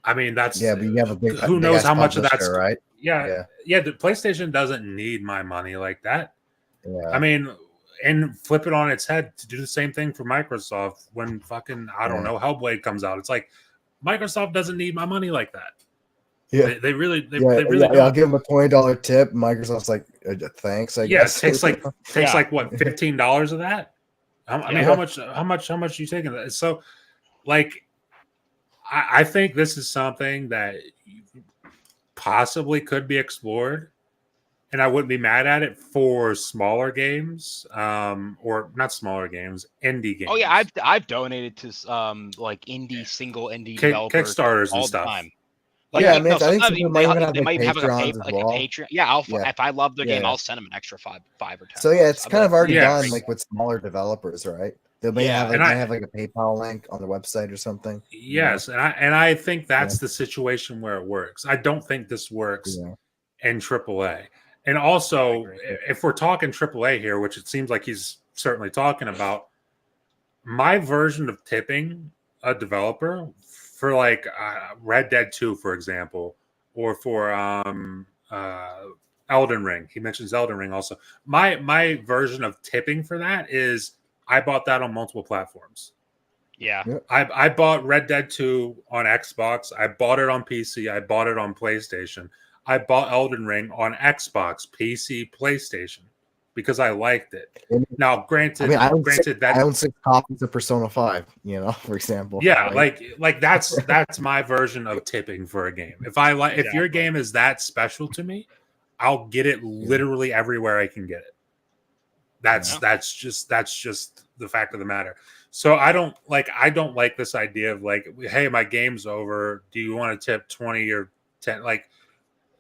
I mean, that's but you have a big. Who knows how much of that's right? Yeah. The PlayStation doesn't need my money like that. Yeah. I mean, and flip it on its head to do the same thing for Microsoft when fucking I don't know Hellblade comes out. It's like Microsoft doesn't need my money like that. Yeah, they really. I'll give them a $20 tip. Microsoft's like, thanks. I guess. It takes like what $15 of that. I mean, how much you taking that? So, like, I think this is something that possibly could be explored, and I wouldn't be mad at it for smaller games, or not smaller games, indie games. Oh yeah, I've donated to like single indie developers Kickstarters all and stuff. The time. Like, I think some might even have they might have a well. Patreon. Yeah, if I love their game, I'll send them an extra $5 or $10. So yeah, it's kind of already done, like with smaller developers, right? They may have like a PayPal link on their website or something. Yes, and I think that's the situation where it works. I don't think this works in AAA. And also, if we're talking AAA here, which it seems like he's certainly talking about, my version of tipping a developer for like Red Dead 2, for example, or for Elden Ring. He mentions Elden Ring also. My version of tipping for that is I bought that on multiple platforms. Yeah. I bought Red Dead 2 on Xbox. I bought it on PC. I bought it on PlayStation. I bought Elden Ring on Xbox, PC, PlayStation because I liked it. Now, granted, I own 6 copies of Persona 5, for example. Yeah, like that's my version of tipping for a game. If your game is that special to me, I'll get it literally everywhere I can get it. That's just the fact of the matter. So I don't like this idea of like, hey, my game's over. Do you want to tip 20 or 10? Like,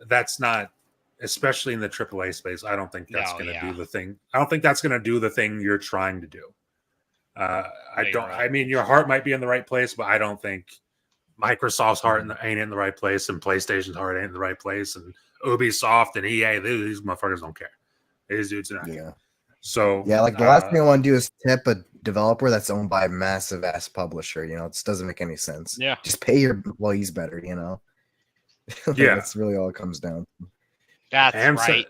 that's not, especially in the AAA space. I don't think that's going to do the thing. I don't think that's going to do the thing you're trying to do. I mean, your heart might be in the right place, but I don't think Microsoft's heart ain't in the right place, and PlayStation's heart ain't in the right place, and Ubisoft and EA, these motherfuckers don't care. These dudes are not. Yeah. So like the last thing I want to do is tip a developer that's owned by a massive ass publisher. You know, it just doesn't make any sense. Yeah. Just pay your employees better. You know. Yeah, that's really all it comes down to. That's right.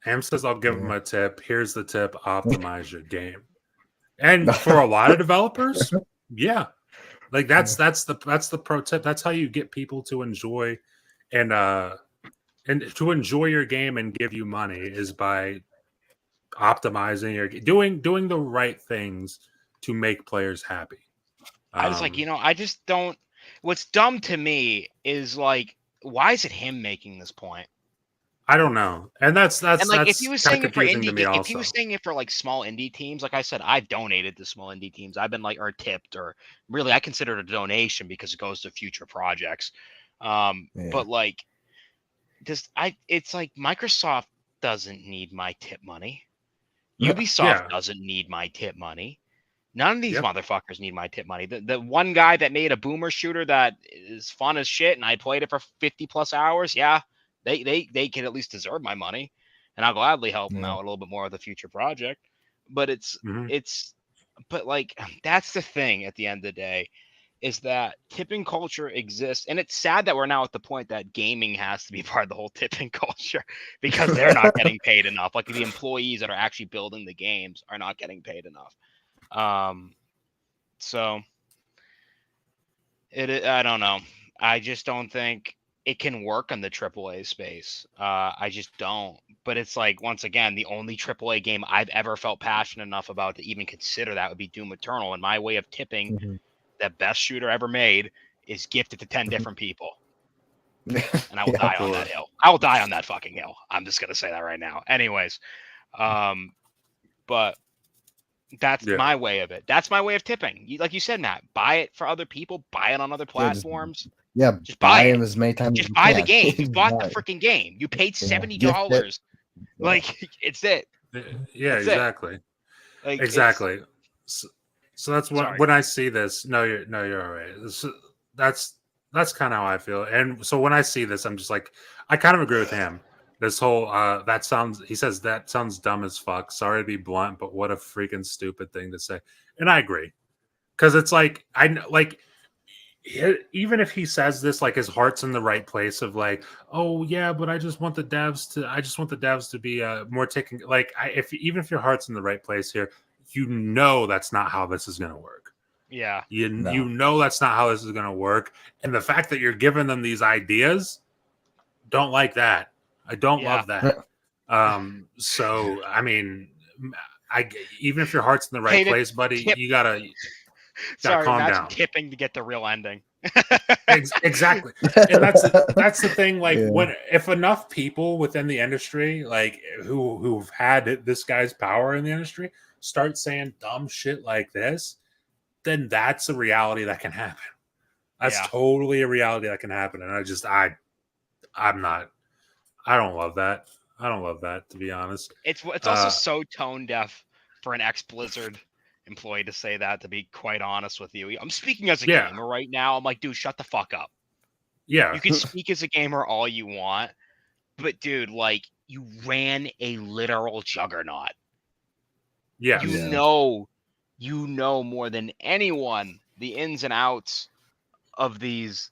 Ham says, "I'll give him a tip. Here's the tip: optimize your game." And for a lot of developers, yeah, like that's the pro tip. That's how you get people to enjoy and to enjoy your game and give you money is by optimizing your doing the right things to make players happy. I was like, I just don't. What's dumb to me is like, why is it him making this point? I don't know, and that's if he was saying it for indie, if he was saying it for like small indie teams, like I said, I've donated to small indie teams. I've been like, or tipped, or really, I consider it a donation because it goes to future projects. But like, it's like Microsoft doesn't need my tip money. Ubisoft doesn't need my tip money. None of these motherfuckers need my tip money. The one guy that made a boomer shooter that is fun as shit, and I played it for 50+ hours, they can at least deserve my money, and I'll gladly help them out a little bit more with the future project. But but like, that's the thing at the end of the day, is that tipping culture exists, and it's sad that we're now at the point that gaming has to be part of the whole tipping culture because they're not getting paid enough. Like the employees that are actually building the games are not getting paid enough. So I don't know. I just don't think it can work in the AAA space. I just don't. But it's like, once again, the only AAA game I've ever felt passionate enough about to even consider that would be Doom Eternal. And my way of tipping the best shooter ever made is gifted to 10 different people. And I will die on that hill. I will die on that fucking hill. I'm just going to say that right now. Anyways, but that's my way of it. That's my way of tipping. Like you said, Matt, buy it for other people, buy it on other platforms. Just buy it as many times. Just buy the game. You bought the freaking game. You paid $70. Like, it's it. Yeah, it's exactly. It. Like, exactly. So that's when I see this. No, you're all right. That's kind of how I feel. And so when I see this, I'm just like, I kind of agree with him. This whole he says that sounds dumb as fuck. Sorry to be blunt, but what a freaking stupid thing to say. And I agree, because it's like even if he says this, like, his heart's in the right place of like, oh yeah, but I just want the devs to be more taking, like, even if your heart's in the right place here, that's not how this is going to work. Yeah, you know that's not how this is going to work, and the fact that you're giving them these ideas, don't like that. I don't love that. So I mean, even if your heart's in the right place, buddy, you gotta calm down. Tipping to get the real ending. Exactly, and that's the thing. Like, if enough people within the industry, like who've had this guy's power in the industry, start saying dumb shit like this, then that's a reality that can happen. That's totally a reality that can happen, and I don't love that. I don't love that, to be honest. It's also so tone deaf for an ex-Blizzard employee to say that, to be quite honest with you. I'm speaking as a gamer right now. I'm like, dude, shut the fuck up. Yeah. You can speak as a gamer all you want, but dude, like, you ran a literal juggernaut. Yeah. You know more than anyone the ins and outs of these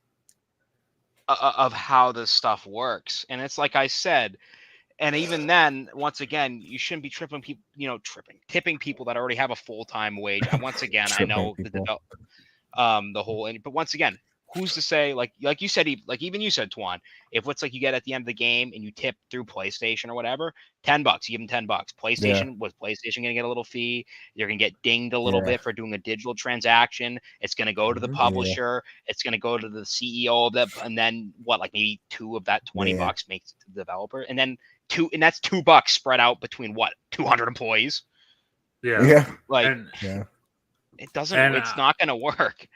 of how this stuff works. And it's like I said, and even then, once again, you shouldn't be tipping people that already have a full-time wage. And once again, I know the whole, but once again, who's to say, like you said, like even you said, Twan, if it's like you get at the end of the game and you tip through PlayStation or whatever, $10, you give them $10. PlayStation, was PlayStation going to get a little fee? You're going to get dinged a little bit for doing a digital transaction. It's going to go to the publisher. It's going to go to the CEO of that. And then what, like maybe 2 of that $20 makes it to the developer. And then that's $2 spread out between what, 200 employees? Yeah. Like, and, it doesn't, it's not going to work.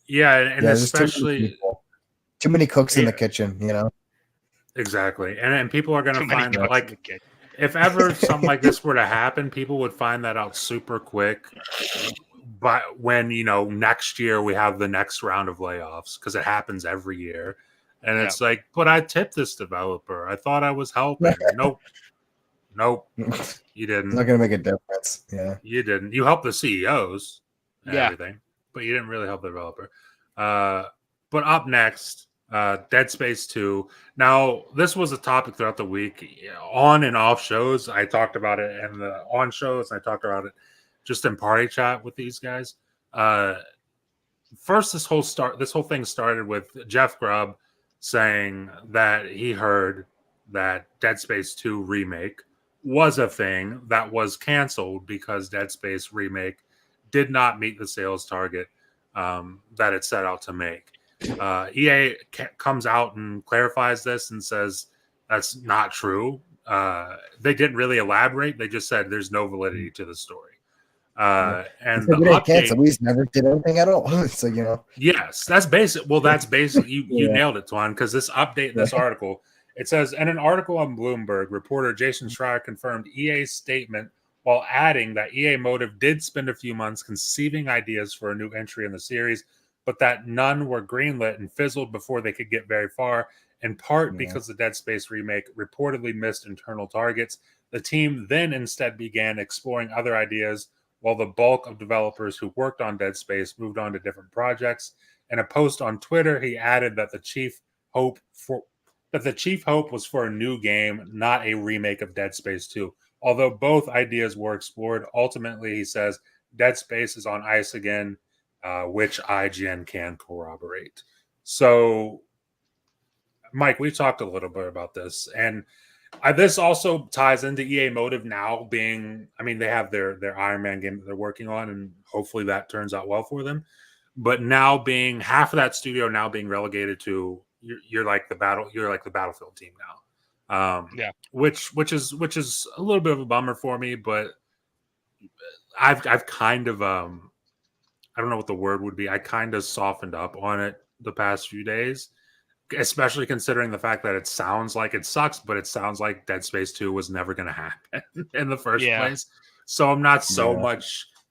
Yeah. And especially too many cooks in the kitchen, you know? Exactly. And people are going to find that, like, if ever something like this were to happen, people would find that out super quick. But when, you know, next year we have the next round of layoffs, because it happens every year. And it's like, but I tipped this developer. I thought I was helping. Nope. You didn't. It's not going to make a difference. Yeah. You didn't. You helped the CEOs and everything, but you didn't really help the developer. But up next, Dead Space 2. Now, this was a topic throughout the week, on and off shows. I talked about it, and the on shows, I talked about it just in party chat with these guys. First, this whole thing started with Jeff Grubb saying that he heard that Dead Space 2 remake was a thing that was canceled because Dead Space remake did not meet the sales target that it set out to make. EA comes out and clarifies this and says that's not true. They didn't really elaborate. They just said there's no validity to the story. And the update, we never did anything at all. So, you know, yes, that's basic. Well, that's basic. You nailed it, Twan, because this update, this article, it says, in an article on Bloomberg, reporter Jason Schreier confirmed EA's statement while adding that EA Motive did spend a few months conceiving ideas for a new entry in the series, but that none were greenlit and fizzled before they could get very far, in part because the Dead Space remake reportedly missed internal targets. The team then instead began exploring other ideas, while the bulk of developers who worked on Dead Space moved on to different projects. In a post on Twitter, he added that the chief hope was for a new game, not a remake of Dead Space 2. Although both ideas were explored, ultimately, he says, Dead Space is on ice again, which IGN can corroborate. So, Mike, we talked a little bit about this, and this also ties into EA Motive now being, I mean, they have their Iron Man game that they're working on, and hopefully that turns out well for them. But now being half of that studio now being relegated to you're like the Battlefield team now. Which is a little bit of a bummer for me, but I've kind of I don't know what the word would be. I kind of softened up on it the past few days, especially considering the fact that it sounds like it sucks, but it sounds like Dead Space 2 was never going to happen in the first place. So I'm not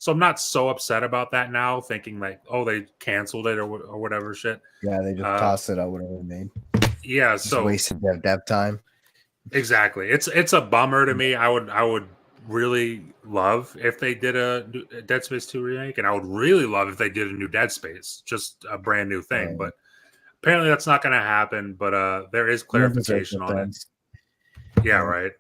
I'm not so upset about that now, thinking like, oh, they canceled it or whatever shit. Yeah, they just tossed it out whatever they made. Yeah, just wasted their dev time. Exactly. It's a bummer to me. I would really love if they did a Dead Space 2 remake, and I would really love if they did a new Dead Space, just a brand new thing. Right. But apparently that's not going to happen. But there is clarification on it. Yeah, right.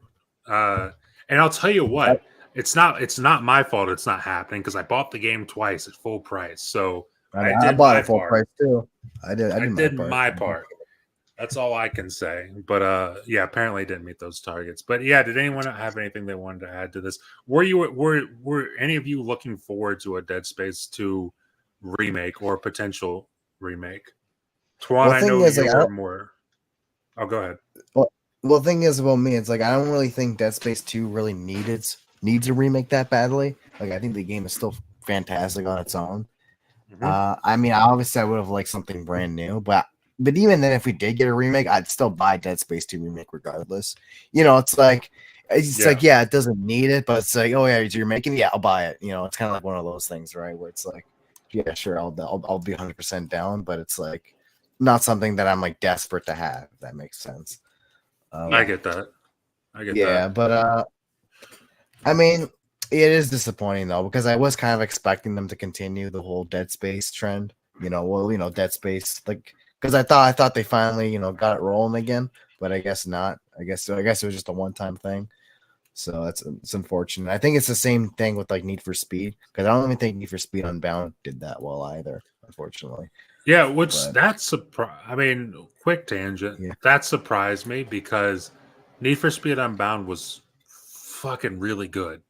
And I'll tell you what, it's not my fault it's not happening, because I bought the game twice at full price. So I bought it full price too. I did my part. That's all I can say. But yeah, apparently it didn't meet those targets. But yeah, did anyone have anything they wanted to add to this? Were any of you looking forward to a Dead Space 2 remake or potential remake? Twan, I know you're more. Oh, go ahead. Well, the thing is about me, it's like I don't really think Dead Space 2 really needs a remake that badly. Like, I think the game is still fantastic on its own. Mm-hmm. I mean, obviously I would have liked something brand new, but even then, if we did get a remake, I'd still buy Dead Space 2 remake regardless. You know, it's like it doesn't need it, but it's like, oh yeah, you're making it, yeah, I'll buy it. You know, it's kind of like one of those things, right? Where it's like, yeah, sure, I'll be 100% down, but it's like not something that I'm like desperate to have. If that makes sense. I get that. Yeah, but I mean, it is disappointing though, because I was kind of expecting them to continue the whole Dead Space trend. You know, Dead Space, like, because I thought they finally, got it rolling again, but I guess not. I guess it was just a one-time thing. So it's unfortunate. I think it's the same thing with like Need for Speed, because I don't even think Need for Speed Unbound did that well either, unfortunately. Yeah, which But- that surprised. I mean, quick tangent. Yeah. That surprised me because Need for Speed Unbound was fucking really good.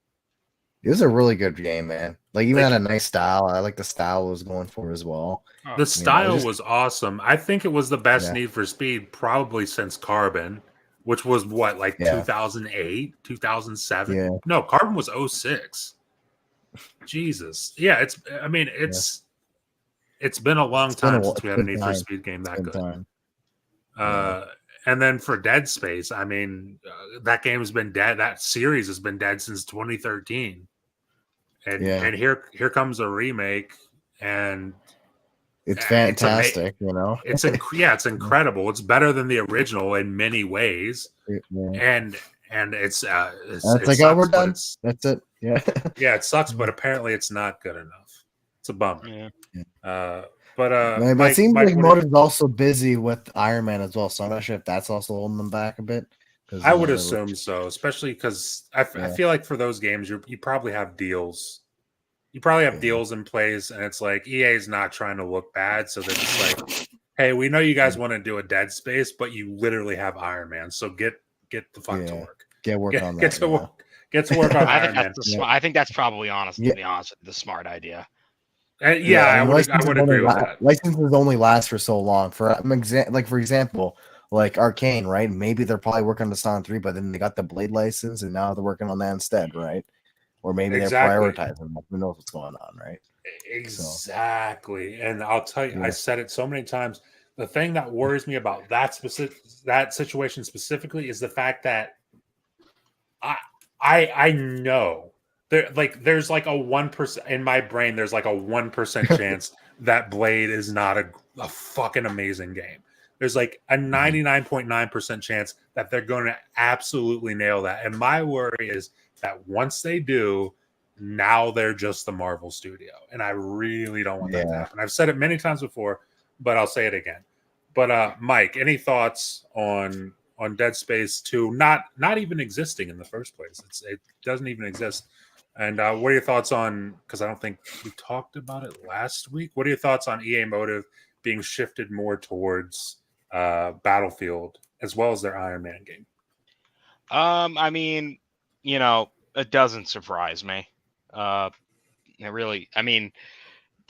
It was a really good game, man. Like even Like- had a nice style. I like the style it was going for as well. Oh, The style just- was awesome. I think it was the best Yeah. Need for Speed probably since Carbon, which was what, like Yeah. 2008, 2007? Yeah. No, Carbon was 06. Jesus. Yeah, it's been a long It's been time a- since we had a it's been Need for time. Speed game that Good good. time. And then for Dead Space, I mean, that game has been dead. That series has been dead since 2013. And Yeah. and here comes a remake, and It's It's ama- fantastic, you know. it's it's incredible. It's better than the original in many ways, Yeah. and it's And it it's like, oh, we're sucks, but done. it's- That's it. Yeah. yeah, it sucks, but apparently it's not good enough. It's a bummer. yeah. But Man, but Mike, it seems Mike, like what do you- Motive's also busy with Iron Man as well, so I'm not sure if that's also holding them back a bit. 'Cause, I would they're- assume so, especially because I Yeah. feel like for those games, you probably have deals. You probably have Yeah. deals in place, and it's like EA is not trying to look bad, so they're just like, "Hey, we know you guys want to do a Dead Space, but you literally have Iron Man, so get the fuck to Yeah. work. get work on that. Get to yeah. work. Get to work on I Iron think Man." that's the Yeah. smart. I think that's probably honest. Yeah. To be honest, the smart idea. And yeah, I and would licenses agree only with that. Licenses only last for so long. For example, like Arcane, right? Maybe they're probably working on the Sonic 3, but then they got the Blade license, and now they're working on that instead, right? Or maybe Exactly. they're prioritizing that. Who knows what's going on, right? Exactly. And I'll tell you, Yeah. I said it so many times. The thing that worries me about that situation specifically is the fact that I know there's like a 1% in my brain, there's like a 1% chance that Blade is not a fucking amazing game. There's like a 99.9% chance that they're going to absolutely nail that. And my worry is that once they do, now they're just the Marvel studio. And I really don't want that to Yeah. happen. I've said it many times before, but I'll say it again. But Mike, any thoughts on Dead Space 2 not even existing in the first place? It doesn't even exist. And what are your thoughts on, because I don't think we talked about it last week, what are your thoughts on EA Motive being shifted more towards Battlefield as well as their Iron Man game? I mean, it doesn't surprise me. It really. I mean,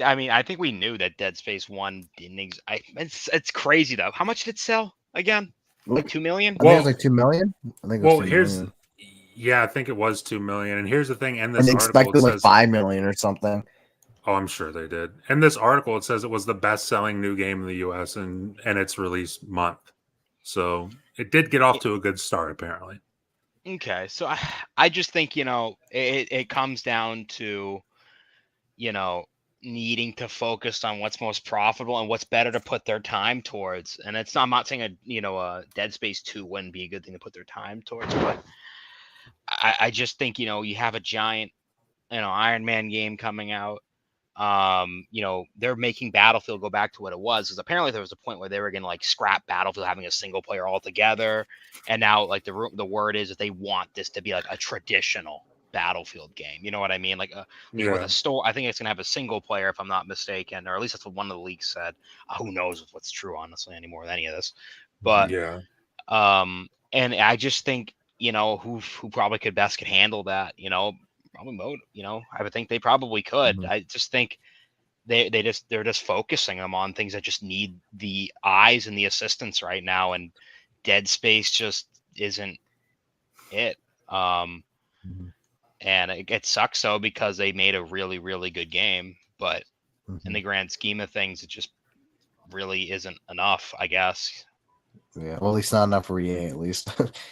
I think we knew that Dead Space 1 didn't exist. It's crazy though. How much did it sell again? Like 2 million? I think it's like 2 million. I think it was Well, 2 here's million. yeah, I think it was 2 million. And here's the thing, in And this they article expected it like says, 5 million or something. oh, I'm sure they did. In this article, it says it was the best-selling new game in the U.S. and its release month. So it did get off to a good start, apparently. Okay, so I just think it comes down to needing to focus on what's most profitable and what's better to put their time towards. And I'm not saying a Dead Space 2 wouldn't be a good thing to put their time towards, but I just think you have a giant Iron Man game coming out. They're making Battlefield go back to what it was, because apparently there was a point where they were going to like scrap Battlefield having a single player altogether, and now like the word is that they want this to be like a traditional Battlefield game. You know what I mean? Like with a store. I think it's going to have a single player, if I'm not mistaken, or at least that's what one of the leaks said. Who knows what's true, honestly, anymore with any of this. But Yeah. and I just think who probably could handle that. Probably Mode. I would think they probably could. Mhm. I just think they're just focusing them on things that just need the eyes and the assistance right now, and Dead Space just isn't it. Mhm. And it sucks though, because they made a really, really good game, but in the grand scheme of things, it just really isn't enough, I guess. Yeah, well, at least not enough for EA, at least.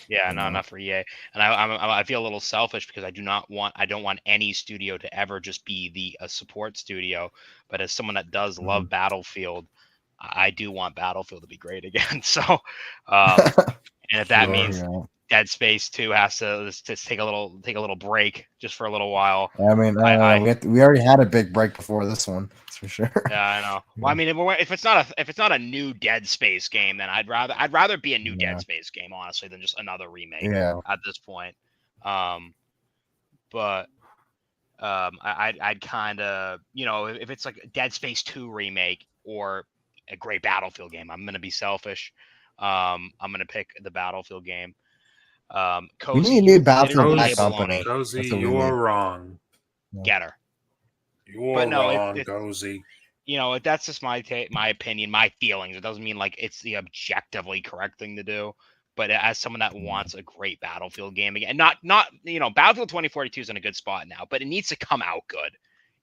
Yeah, You not know? enough for EA. And I feel a little selfish because I don't want any studio to ever just be a support studio. But as someone that does love Battlefield, I do want Battlefield to be great again. So, and if that Sure. means Yeah. Dead Space 2 has to just take a little break just for a little while. I mean, I- we already had a big break before this one, that's for sure. Yeah, I know. Well, I mean, if it's not a new Dead Space game, then I'd rather be a new Yeah. Dead Space game, honestly, than just another remake. Yeah. At this point. But I'd kind of, if it's like a Dead Space 2 remake, or a great Battlefield game. I'm going to be selfish. I'm going to pick the Battlefield game. Cozy, need you would Battlefield literally Black say Company. baloney. Cozy, That's what we you're need. wrong. Get her. You're But no, wrong, it's Cozy. that's just my opinion, my feelings. It doesn't mean like it's the objectively correct thing to do. But as someone that wants a great Battlefield game again, not Battlefield 2042 is in a good spot now, but it needs to come out good.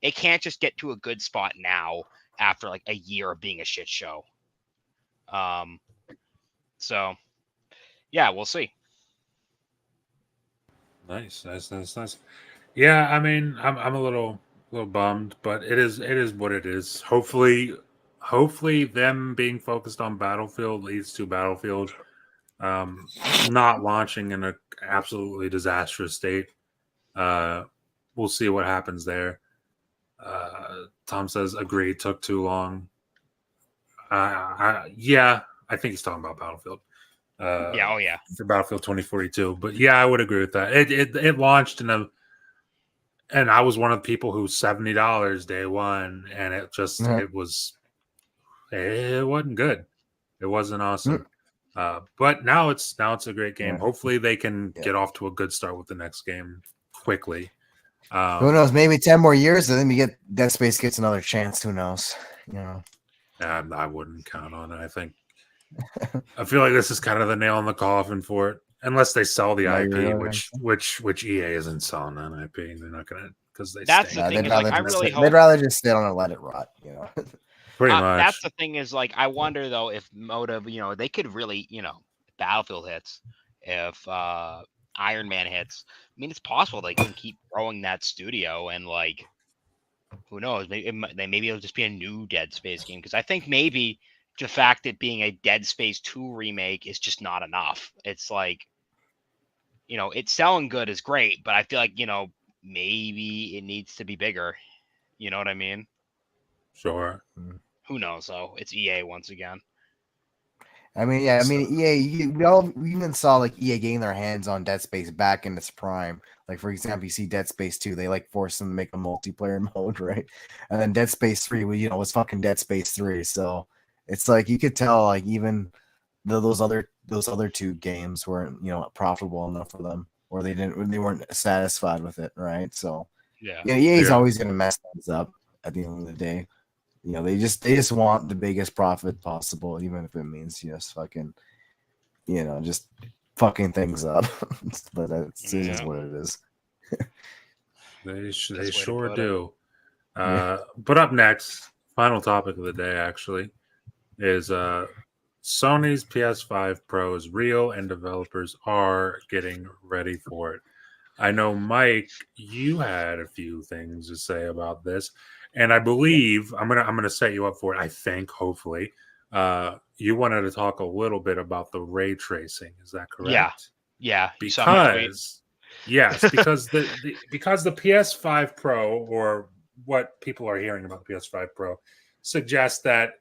It can't just get to a good spot now after like a year of being a shit show. So yeah, we'll see. Nice. Yeah, I mean, I'm a little bummed, but it is what it is. Hopefully them being focused on Battlefield leads to Battlefield not launching in an absolutely disastrous state. We'll see what happens there. Tom says, agreed, took too long. Yeah, I think he's talking about Battlefield. Oh yeah. For Battlefield 2042. But yeah, I would agree with that. It launched and I was one of the people who $70 day one, and it just it wasn't good. It wasn't awesome. But now it's a great game. Yeah. Hopefully they can get off to a good start with the next game quickly. Who knows? Maybe 10 more years, and then we get Dead Space gets another chance. Who knows? I wouldn't count on it. I think I feel like this is kind of the nail in the coffin for it, unless they sell the IP, really which EA isn't selling that IP. They're not gonna because they. That's stink. the thing. They'd Is, like, rather, I just really sit, hope they'd rather just sit on and let it rot. Pretty much. That's the thing. Is like I wonder though if Motive, they could really, Battlefield hits, if Iron Man hits. I mean, it's possible they can keep growing that studio and like, who knows? Maybe it'll just be a new Dead Space game because I think maybe the fact it being a Dead Space 2 remake is just not enough. It's like, it's selling good is great, but I feel like maybe it needs to be bigger. You know what I mean? Sure. Who knows though? It's EA once again. I mean, EA. We even saw like EA getting their hands on Dead Space back in its prime. Like for example, you see Dead Space 2, they like forced them to make a multiplayer mode, right? And then Dead Space 3, was fucking Dead Space 3. So it's like you could tell, like even those other two games weren't profitable enough for them, or they weren't satisfied with it, right? So Yeah. EA's always gonna mess things up at the end of the day. They just want the biggest profit possible, even if it means just fucking, just fucking things up. But that's just what it is. They Best way to sure put it. do. But up next, final topic of the day actually is Sony's PS5 Pro is real and developers are getting ready for it. I know, Mike, you had a few things to say about this. And I believe I'm gonna set you up for it. I think, hopefully, you wanted to talk a little bit about the ray tracing. Is that correct? Yeah. You saw my tweet. Because the PS5 Pro, or what people are hearing about the PS5 Pro, suggests that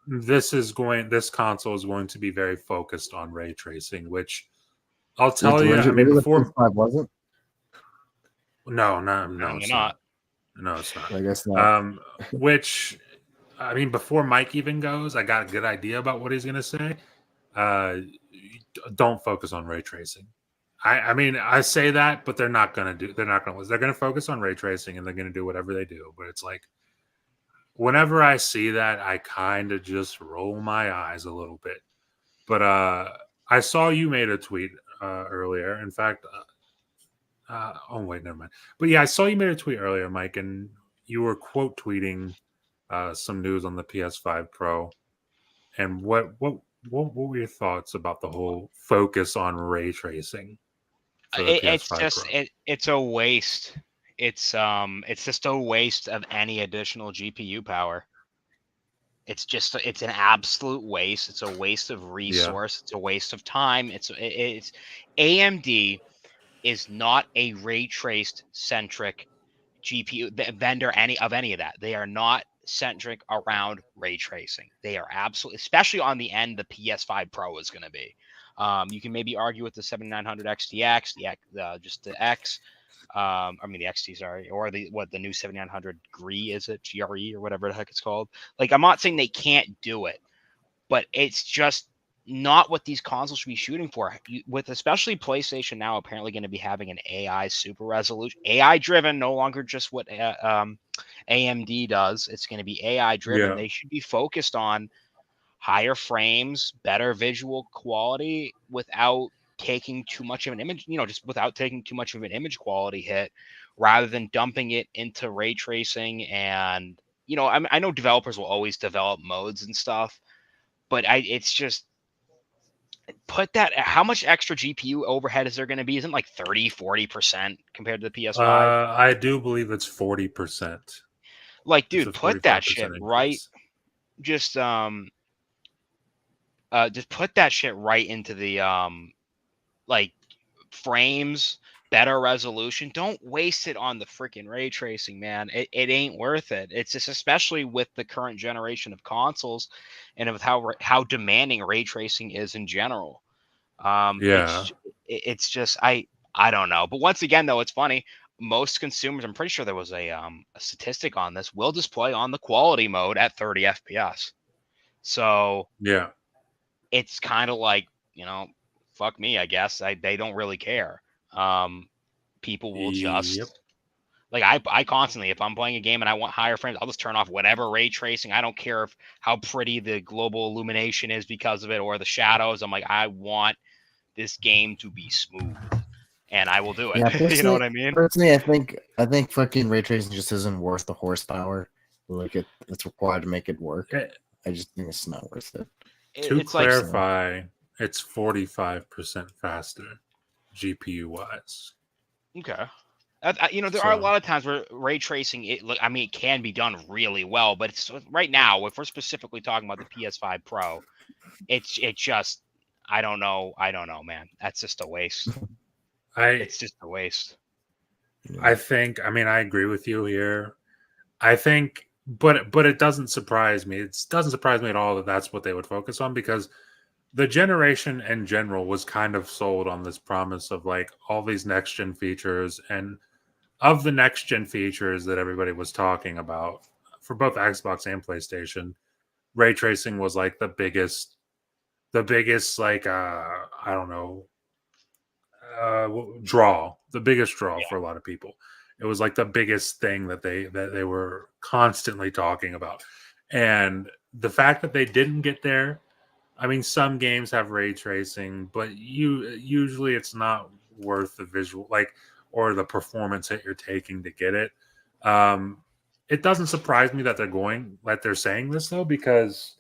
this console is going to be very focused on ray tracing. Which I'll tell you. I mean, before PS5 wasn't. No, Apparently it's not. not. No, it's not. I guess not. Which, I mean, before Mike even goes, I got a good idea about what he's going to say. Don't focus on ray tracing. I mean, I say that, but they're not going to. They're going to focus on ray tracing, and they're going to do whatever they do. But it's like, whenever I see that, I kind of just roll my eyes a little bit. But I saw you made a tweet earlier. In fact. Oh wait, never mind. But yeah, I saw you made a tweet earlier, Mike, and you were quote tweeting some news on the PS5 Pro. And what were your thoughts about the whole focus on ray tracing? It's just it's a waste. It's just a waste of any additional GPU power. It's an absolute waste. It's a waste of resource. It's a waste of time. It's AMD is not a ray traced centric GPU vendor any of that. They are not centric around ray tracing. They are absolutely, especially on the end the PS5 Pro is going to be. You can maybe argue with the 7900 XTX, just the X, I mean the XT, sorry, or the new 7900 GRE, is it GRE or whatever the heck it's called? Like, I'm not saying they can't do it, but it's just not what these consoles should be shooting for. With especially PlayStation now apparently going to be having an AI super resolution, AI driven, no longer just what AMD does. It's going to be AI driven. Yeah. They should be focused on higher frames, better visual quality without taking too much of an image, just without taking too much of an image quality hit, rather than dumping it into ray tracing. And, I know developers will always develop modes and stuff, but it's just put that, how much extra GPU overhead is there going to be? Isn't like 30-40% compared to the PS5? I do believe it's 40%. Like, It's a dude, put that shit 45% right. increase. Just put that shit right into the like frames, better resolution. Don't waste it on the freaking ray tracing, man. It ain't worth it. It's just, especially with the current generation of consoles and with how demanding ray tracing is in general. Yeah. It's just, I don't know. But once again, though, it's funny. Most consumers, I'm pretty sure there was a statistic on this, will display on the quality mode at 30 FPS. So Yeah. it's kind of like, fuck me, I guess. They don't really care. People will Yep. just, like, I constantly, if I'm playing a game and I want higher frames, I'll just turn off whatever ray tracing. I don't care how pretty the global illumination is because of it, or the shadows. I'm like, I want this game to be smooth, and I will do it. Yeah, You know what I mean? personally, I think fucking ray tracing just isn't worth the horsepower like it's required to make it work. Eh, I just think it's not worth it. To It's like, clarify, it's 45% faster GPU wise. okay. There are a lot of times where ray tracing, it can be done really well, but it's right now, if we're specifically talking about the PS5 Pro, it just, I don't know, man. That's just a waste. It's just a waste. I think, I mean, I agree with you here. I think, but it doesn't surprise me. It doesn't surprise me at all that that's what they would focus on, because the generation in general was kind of sold on this promise of like all these next gen features, and of the next gen features that everybody was talking about for both Xbox and PlayStation, ray tracing was like the biggest like I don't know draw, the biggest draw Yeah. for a lot of people. It was like the biggest thing that they were constantly talking about, and the fact that they didn't get there. I mean, some games have ray tracing, but usually it's not worth the visual or the performance that you're taking to get it. Um, it doesn't surprise me that they're saying this though, because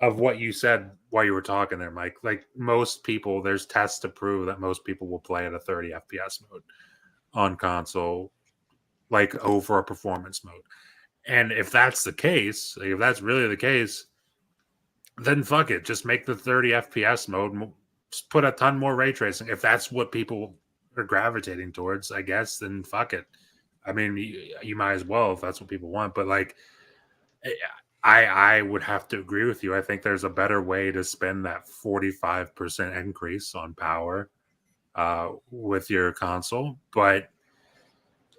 of what you said while you were talking there, Mike. Like most people, there's tests to prove that most people will play at a 30 FPS mode on console, like over a performance mode. And if that's the case, like if that's really the case, then fuck it. Just make the 30 FPS mode. Just put a ton more ray tracing. If that's what people are gravitating towards, I guess, then fuck it. I mean, you might as well if that's what people want. But like, I would have to agree with you. I think there's a better way to spend that 45% increase on power with your console. But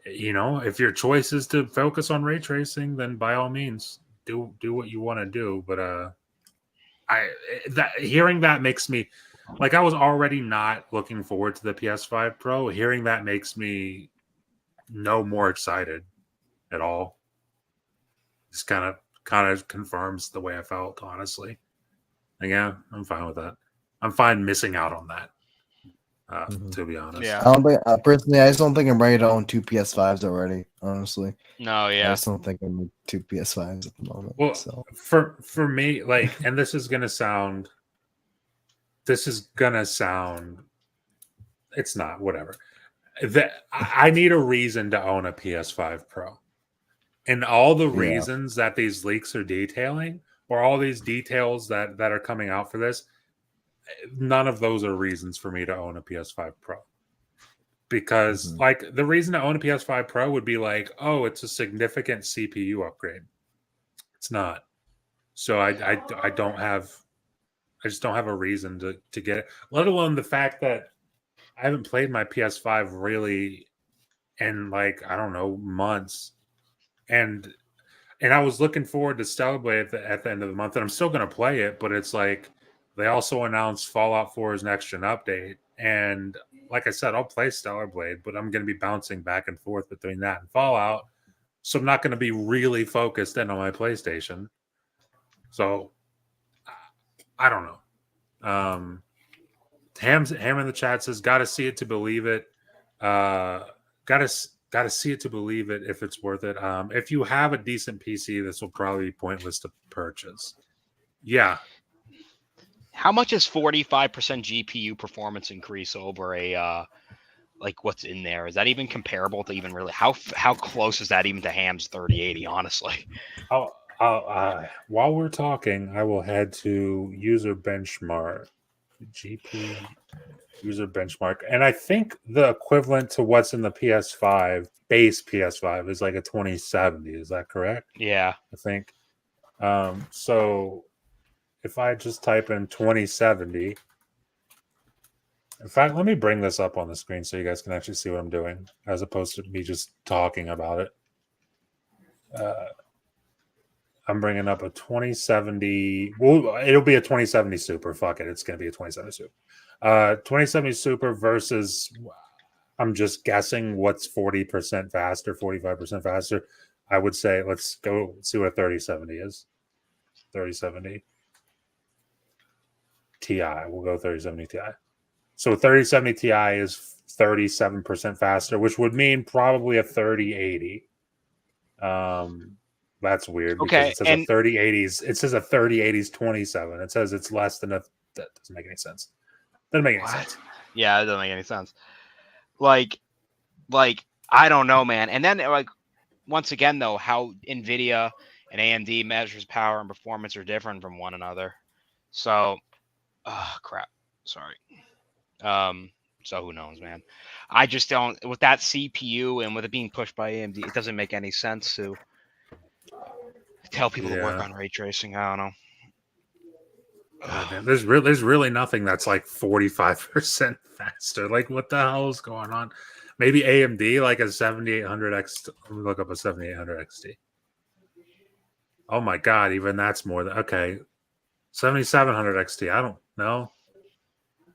if your choice is to focus on ray tracing, then by all means do what you want to do. But hearing that makes me, like, I was already not looking forward to the PS5 Pro. Hearing that makes me no more excited at all. Just kind of confirms the way I felt, honestly. And yeah, I'm fine with that. I'm fine missing out on that. To be honest. Yeah. I don't think personally, I just don't think I'm ready to own two PS5s already. Honestly, No, I yeah. just don't think I need two PS5s at the moment. Well, so for me, like, and this is gonna sound, it's not, whatever. That I need a reason to own a PS5 Pro, and all the reasons that these leaks are detailing, or all these details that are coming out for this, none of those are reasons for me to own a PS5 Pro. Because like the reason to own a PS5 Pro would be like, oh, it's a significant CPU upgrade. It's not. So I just don't have a reason to get it. Let alone the fact that I haven't played my PS5 really in like, I don't know, months. And I was looking forward to Stellar Blade at the end of the month, and I'm still going to play it. But it's like they also announced Fallout 4's next gen update, and like I said, I'll play Stellar Blade, but I'm going to be bouncing back and forth between that and Fallout, so I'm not going to be really focused in on my PlayStation. So I don't know. Ham in the chat says, "Got to see it to believe it." Got to see it to believe it if it's worth it. If you have a decent PC, this will probably be pointless to purchase. Yeah. How much is 45% GPU performance increase over a like what's in there? Is that even comparable to even really how close is that even to Ham's 3080? Honestly, while we're talking, I will head to user benchmark, GPU user benchmark, and I think the equivalent to what's in the PS5 base PS5 is like a 2070. Is that correct? yeah. I think. So if I just type in 2070, in fact, let me bring this up on the screen so you guys can actually see what I'm doing, as opposed to me just talking about it. I'm bringing up a 2070. Well, it'll be a 2070 Super. Fuck it, it's going to be a 2070 Super. 2070 Super versus, I'm just guessing what's 40% faster, 45% faster. I would say let's go see what a 3070 is. 3070 Ti. We'll go 3070 Ti. So 3070 Ti is 37% faster, which would mean probably a 3080. That's weird because Okay, it says a 3080s. It says a 3080s 27. It says it's less than a. That doesn't make any sense. Doesn't make any sense. Yeah, it doesn't make any sense. Like I don't know, man. And then like once again though, how NVIDIA and AMD measures power and performance are different from one another. So, crap. Sorry. So who knows, man? I just don't with that CPU and with it being pushed by AMD, it doesn't make any sense to tell people to work on ray tracing. I don't know. Man, there's really nothing that's like 45% faster. Like, what the hell is going on? Maybe AMD, like a 7800 XT. Let me look up a 7800 XT. Oh my god, even that's more than okay. 7700 XT. I don't know.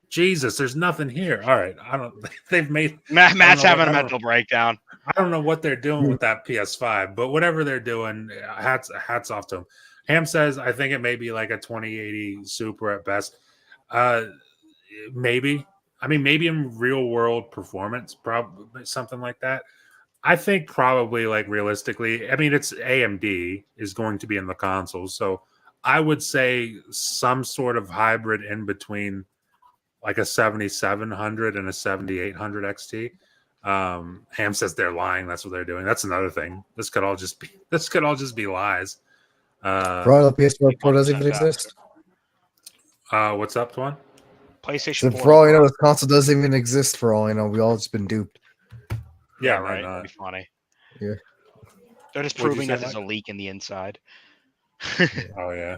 Jesus, there's nothing here. All right, I don't. They've made Matt's having a mental breakdown. I don't know what they're doing with that PS5, but whatever they're doing, hats off to them. Ham says, I think it may be like a 2080 Super at best. Maybe. I mean, maybe in real world performance, probably something like that. I think probably like realistically, I mean, it's AMD is going to be in the console. So I would say some sort of hybrid in between like a 7700 and a 7800 XT. Ham says they're lying. That's what they're doing. That's another thing. This could all just be lies. Bro, the PS4 Pro doesn't even exist. What's up, Twan? PlayStation 4. For all you know, this console doesn't even exist. For all you know, we all just been duped. Yeah, right. That'd be funny. Yeah. They're just proving that there's a leak in the inside. Oh yeah.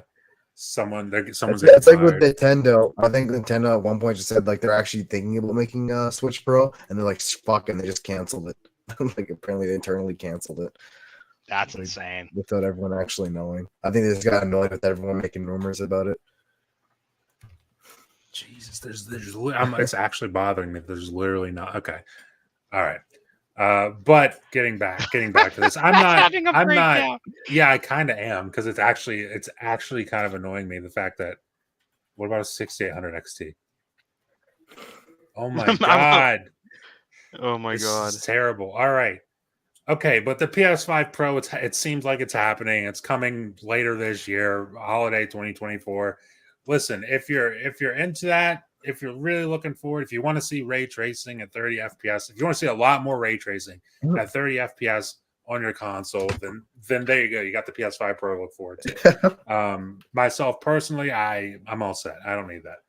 Someone's it's like with Nintendo. I think Nintendo at one point just said like they're actually thinking about making a Switch Pro, and they're like, "Fuck," and they just canceled it. Like apparently they internally canceled it. That's insane. Without everyone actually knowing. I think they just got annoyed with everyone making rumors about it. Jesus, it's actually bothering me. There's literally not. Okay, all right. But getting back to this, I'm not. Yeah, I kind of am because it's actually kind of annoying me the fact that. What about a 6800 XT? Oh my god! Oh my god! This is terrible. All right. Okay, but the PS5 Pro, it seems like it's happening. It's coming later this year, holiday 2024. Listen, if you're into that, if you're really looking forward, if you want to see ray tracing at 30 FPS, if you want to see a lot more ray tracing at 30 FPS on your console, then there you go. You got the PS5 Pro to look forward to. Myself personally, I'm all set. I don't need that.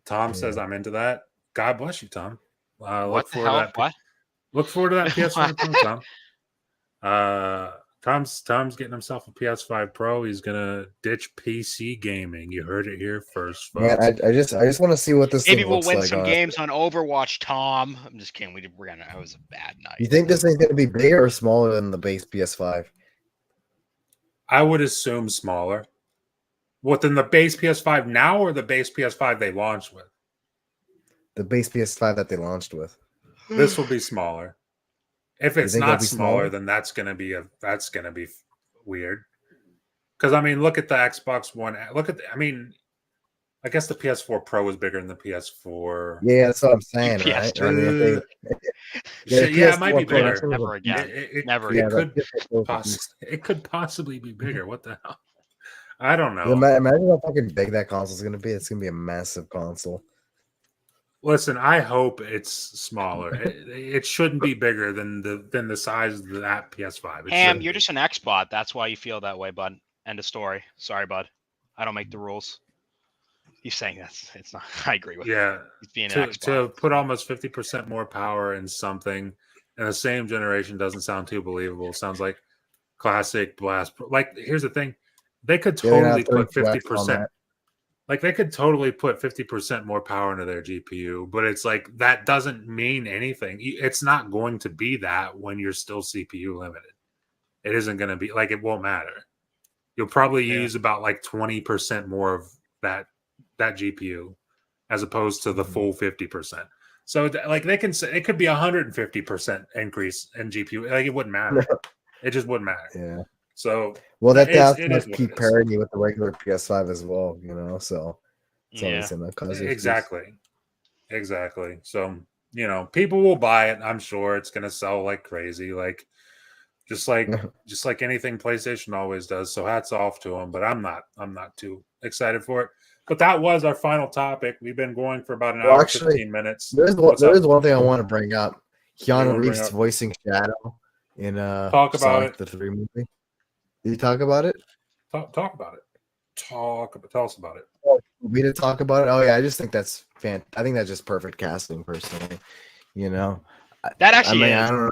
Tom says I'm into that. God bless you, Tom. What the hell? What? Look forward to that PS5 Pro, Tom. Tom's getting himself a PS5 Pro. He's gonna ditch PC gaming. You heard it here first, folks. Man, I just want to see what this Maybe thing we'll looks win like. some honestly. games on Overwatch, Tom. I'm just kidding. We're gonna. That was a bad night. You think this thing's gonna be bigger or smaller than the base PS5? I would assume smaller. What than the base PS5 now, or the base PS5 they launched with? The base PS5 that they launched with. This will be smaller. If it's think it'll not be smaller, smaller? then that's gonna be weird. Because I mean, look at the Xbox One. I guess the PS4 Pro is bigger than the PS4. Yeah, that's what I'm saying, right? PS2. I mean, if they- Yeah, it might be PS4 Pro, bigger. that's Never what- again. Never Yeah, again. It could possibly be bigger. What the hell? I don't know. Imagine how fucking big that console's gonna be. It's gonna be a massive console. Listen, I hope it's smaller. It shouldn't be bigger than the size of that PS5. It Ham, shouldn't you're be. just an Xbot. That's why you feel that way, bud. End of story. Sorry, bud. I don't make the rules. He's saying it's not. I agree with Yeah. he's being an To Xbot. put almost 50% more power in something in the same generation doesn't sound too believable. It sounds like classic Blast. Like, here's the thing. They could Yeah, they're totally not put 32X on 50%. that. Like, they could totally put 50% more power into their GPU, but it's like that doesn't mean anything. It's not going to be that when you're still CPU limited. It isn't going to be like it won't matter. You'll probably Yeah. use about like 20% more of that GPU as opposed to the full 50%. So like they can say it could be 150% increase in GPU. Like it wouldn't matter. It just wouldn't matter. Yeah. So Well, that It is has what to it keep is. parity with the regular PS5 as well, So it's Yeah. always gonna cause issues. Exactly. So, people will buy it. I'm sure it's going to sell like crazy. Like, just like anything PlayStation always does. So hats off to them, but I'm not too excited for it. But that was our final topic. We've been going for about an Well, hour, actually, 15 minutes. There What's up? is one thing I want to bring up. you wanna Keanu bring Reeves up? voicing Shadow in Talk about Sonic it. the 3 movie. Did you talk about it? Talk about it. Tell us about it. We did talk about it. Oh yeah, I just think that's I think that's just perfect casting, personally. That actually I is. don't know.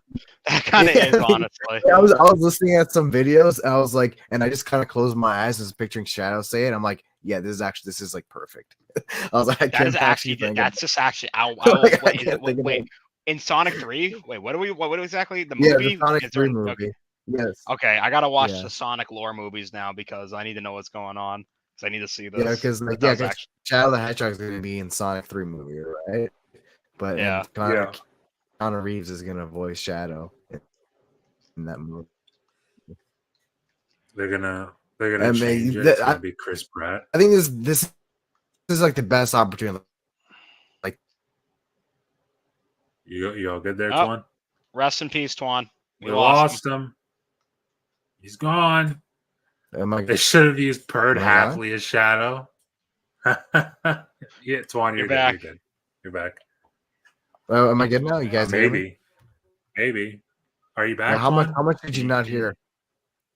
That kind of Yeah, is, I mean, honestly. I was listening at some videos. And I was like, and I just kind of closed my eyes and was picturing Shadow say it. I'm like, yeah, this is like perfect. I was like, I That can't is actually. think That's just actually. Like, I Wait, can't think of wait. it. In Sonic 3, wait, what exactly? The Yeah, movie? the Sonic Is there 3 an- movie. Okay. Yes. Okay, I gotta watch Yeah. the Sonic lore movies now because I need to know what's going on. Because I need to see this. Yeah, because That was actually- Shadow the Hedgehog is going to be in Sonic 3 movie, right? But Yeah. Keanu Reeves is going to voice Shadow in that movie. They're gonna I mean, change it. the- It's gonna be Chris Pratt. I think this is like the best opportunity. You all good there, Oh, Twan? Rest in peace, Twan. We lost him. He's gone. Am I They should have used Perd Am I Hapley as Shadow. Yeah, Twan, You're good. back. You're good. You're back. am I good now? You guys hear me? Maybe. Are you Now, back? how much? Twan? How much did you not hear?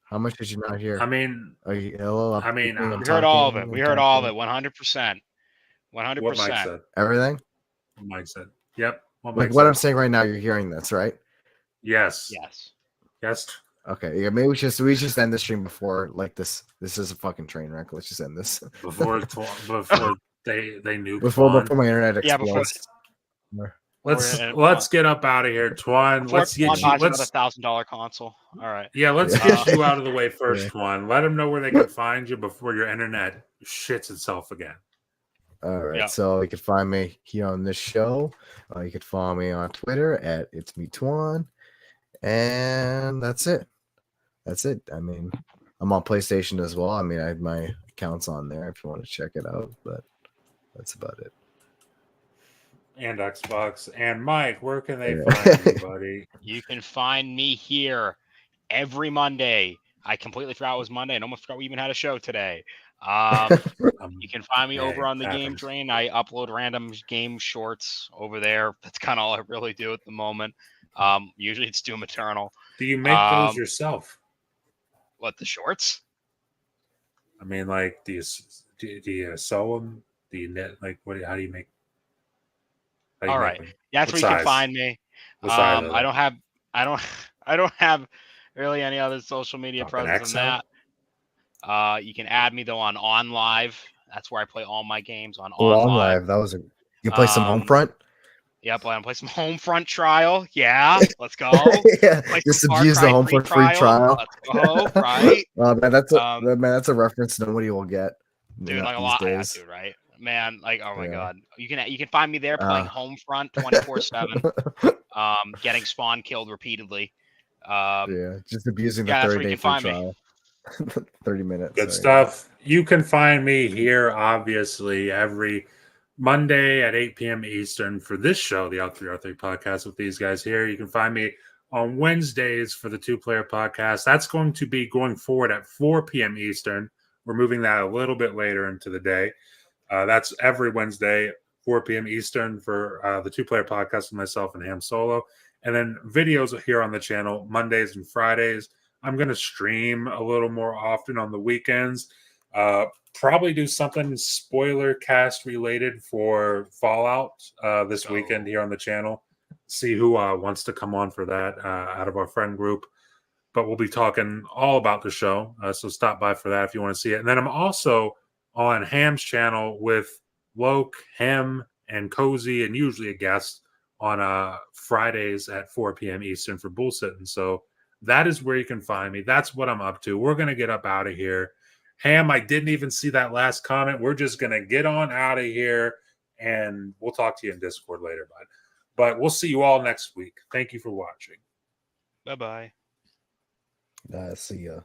How much did you not hear? I mean, Hello. I mean, I'm we We heard all of talking, it. I'm We heard all of talking. it. 100%. what Mike 100%. said. Everything. What Mike said. Yep. What Like Mike what said. I'm saying right now, you're hearing this, right? Yes. Yes. Yes. Okay. Yeah. Maybe we just end the stream before like this. This is a fucking train wreck. Let's just end this Before they knew before Twan. my internet Yeah, explodes. before- Let's get up out of here, Twan. Before Let's get Twan you. buys another Let's $1,000 console. All right. let's Yeah. get you out of the way first, Yeah. Twan. Let them know where they can find you before your internet shits itself again. All right. Yeah. So you can find me here on this show. You can follow me on Twitter at It's Me Twan. And that's it. That's it. I mean, I'm on PlayStation as well. I mean, I have my accounts on there if you want to check it out, but that's about it. And Xbox. And Mike, where can they Yeah. find you, buddy? You can find me here every Monday. I completely forgot it was Monday. I almost forgot we even had a show today. You can find me over on the Game happens. Drain. I upload random game shorts over there. That's kind of all I really do at the moment. Usually it's Doom Eternal. Do you make those yourself? What, the shorts? I mean, like, do you sew them? Do you knit? Like, how do you make? How do you All make right. them? That's What where you size? can find me. What size are I they? don't have really any other social media Drop an presence than X that. You can add me though on OnLive. That's where I play all my games on On OnLive. live. That was a. You play some home front. Yep, I'm play some Homefront trial. Yeah, let's go. Yeah, Play just some Far abuse the Cry home 3 front free trial. Let's go. Right, Man, that's a Um, man. That's a reference nobody will get. dude. Like a these lot, yeah, days. dude. Right, man. Like, oh my Yeah. god, you can find me there playing Homefront 24/7. Getting spawn killed repeatedly. Yeah, just abusing the Yeah, that's where you 30-day can free find me. trial. 30 minutes. Good sorry. stuff. You can find me here, obviously, every Monday at 8 p.m. Eastern for this show, the L3R3 podcast with these guys here. You can find me on Wednesdays for the two-player podcast. That's going to be going forward at 4 p.m. Eastern. We're moving that a little bit later into the day. That's every Wednesday, 4 p.m. Eastern for the two-player podcast with myself and Ham Solo. And then videos here on the channel Mondays and Fridays. I'm going to stream a little more often on the weekends. Probably do something spoiler cast related for Fallout this weekend here on the channel. See who wants to come on for that out of our friend group. But we'll be talking all about the show. So stop by for that if you want to see it. And then I'm also on Ham's channel with Loke, Ham, and Cozy, and usually a guest on Fridays at 4 p.m. Eastern for Bullsitting. So that is where you can find me. That's what I'm up to. We're going to get up out of here. Ham, I didn't even see that last comment. We're just going to get on out of here, and we'll talk to you in Discord later, bud. But we'll see you all next week. Thank you for watching. Bye-bye. See ya.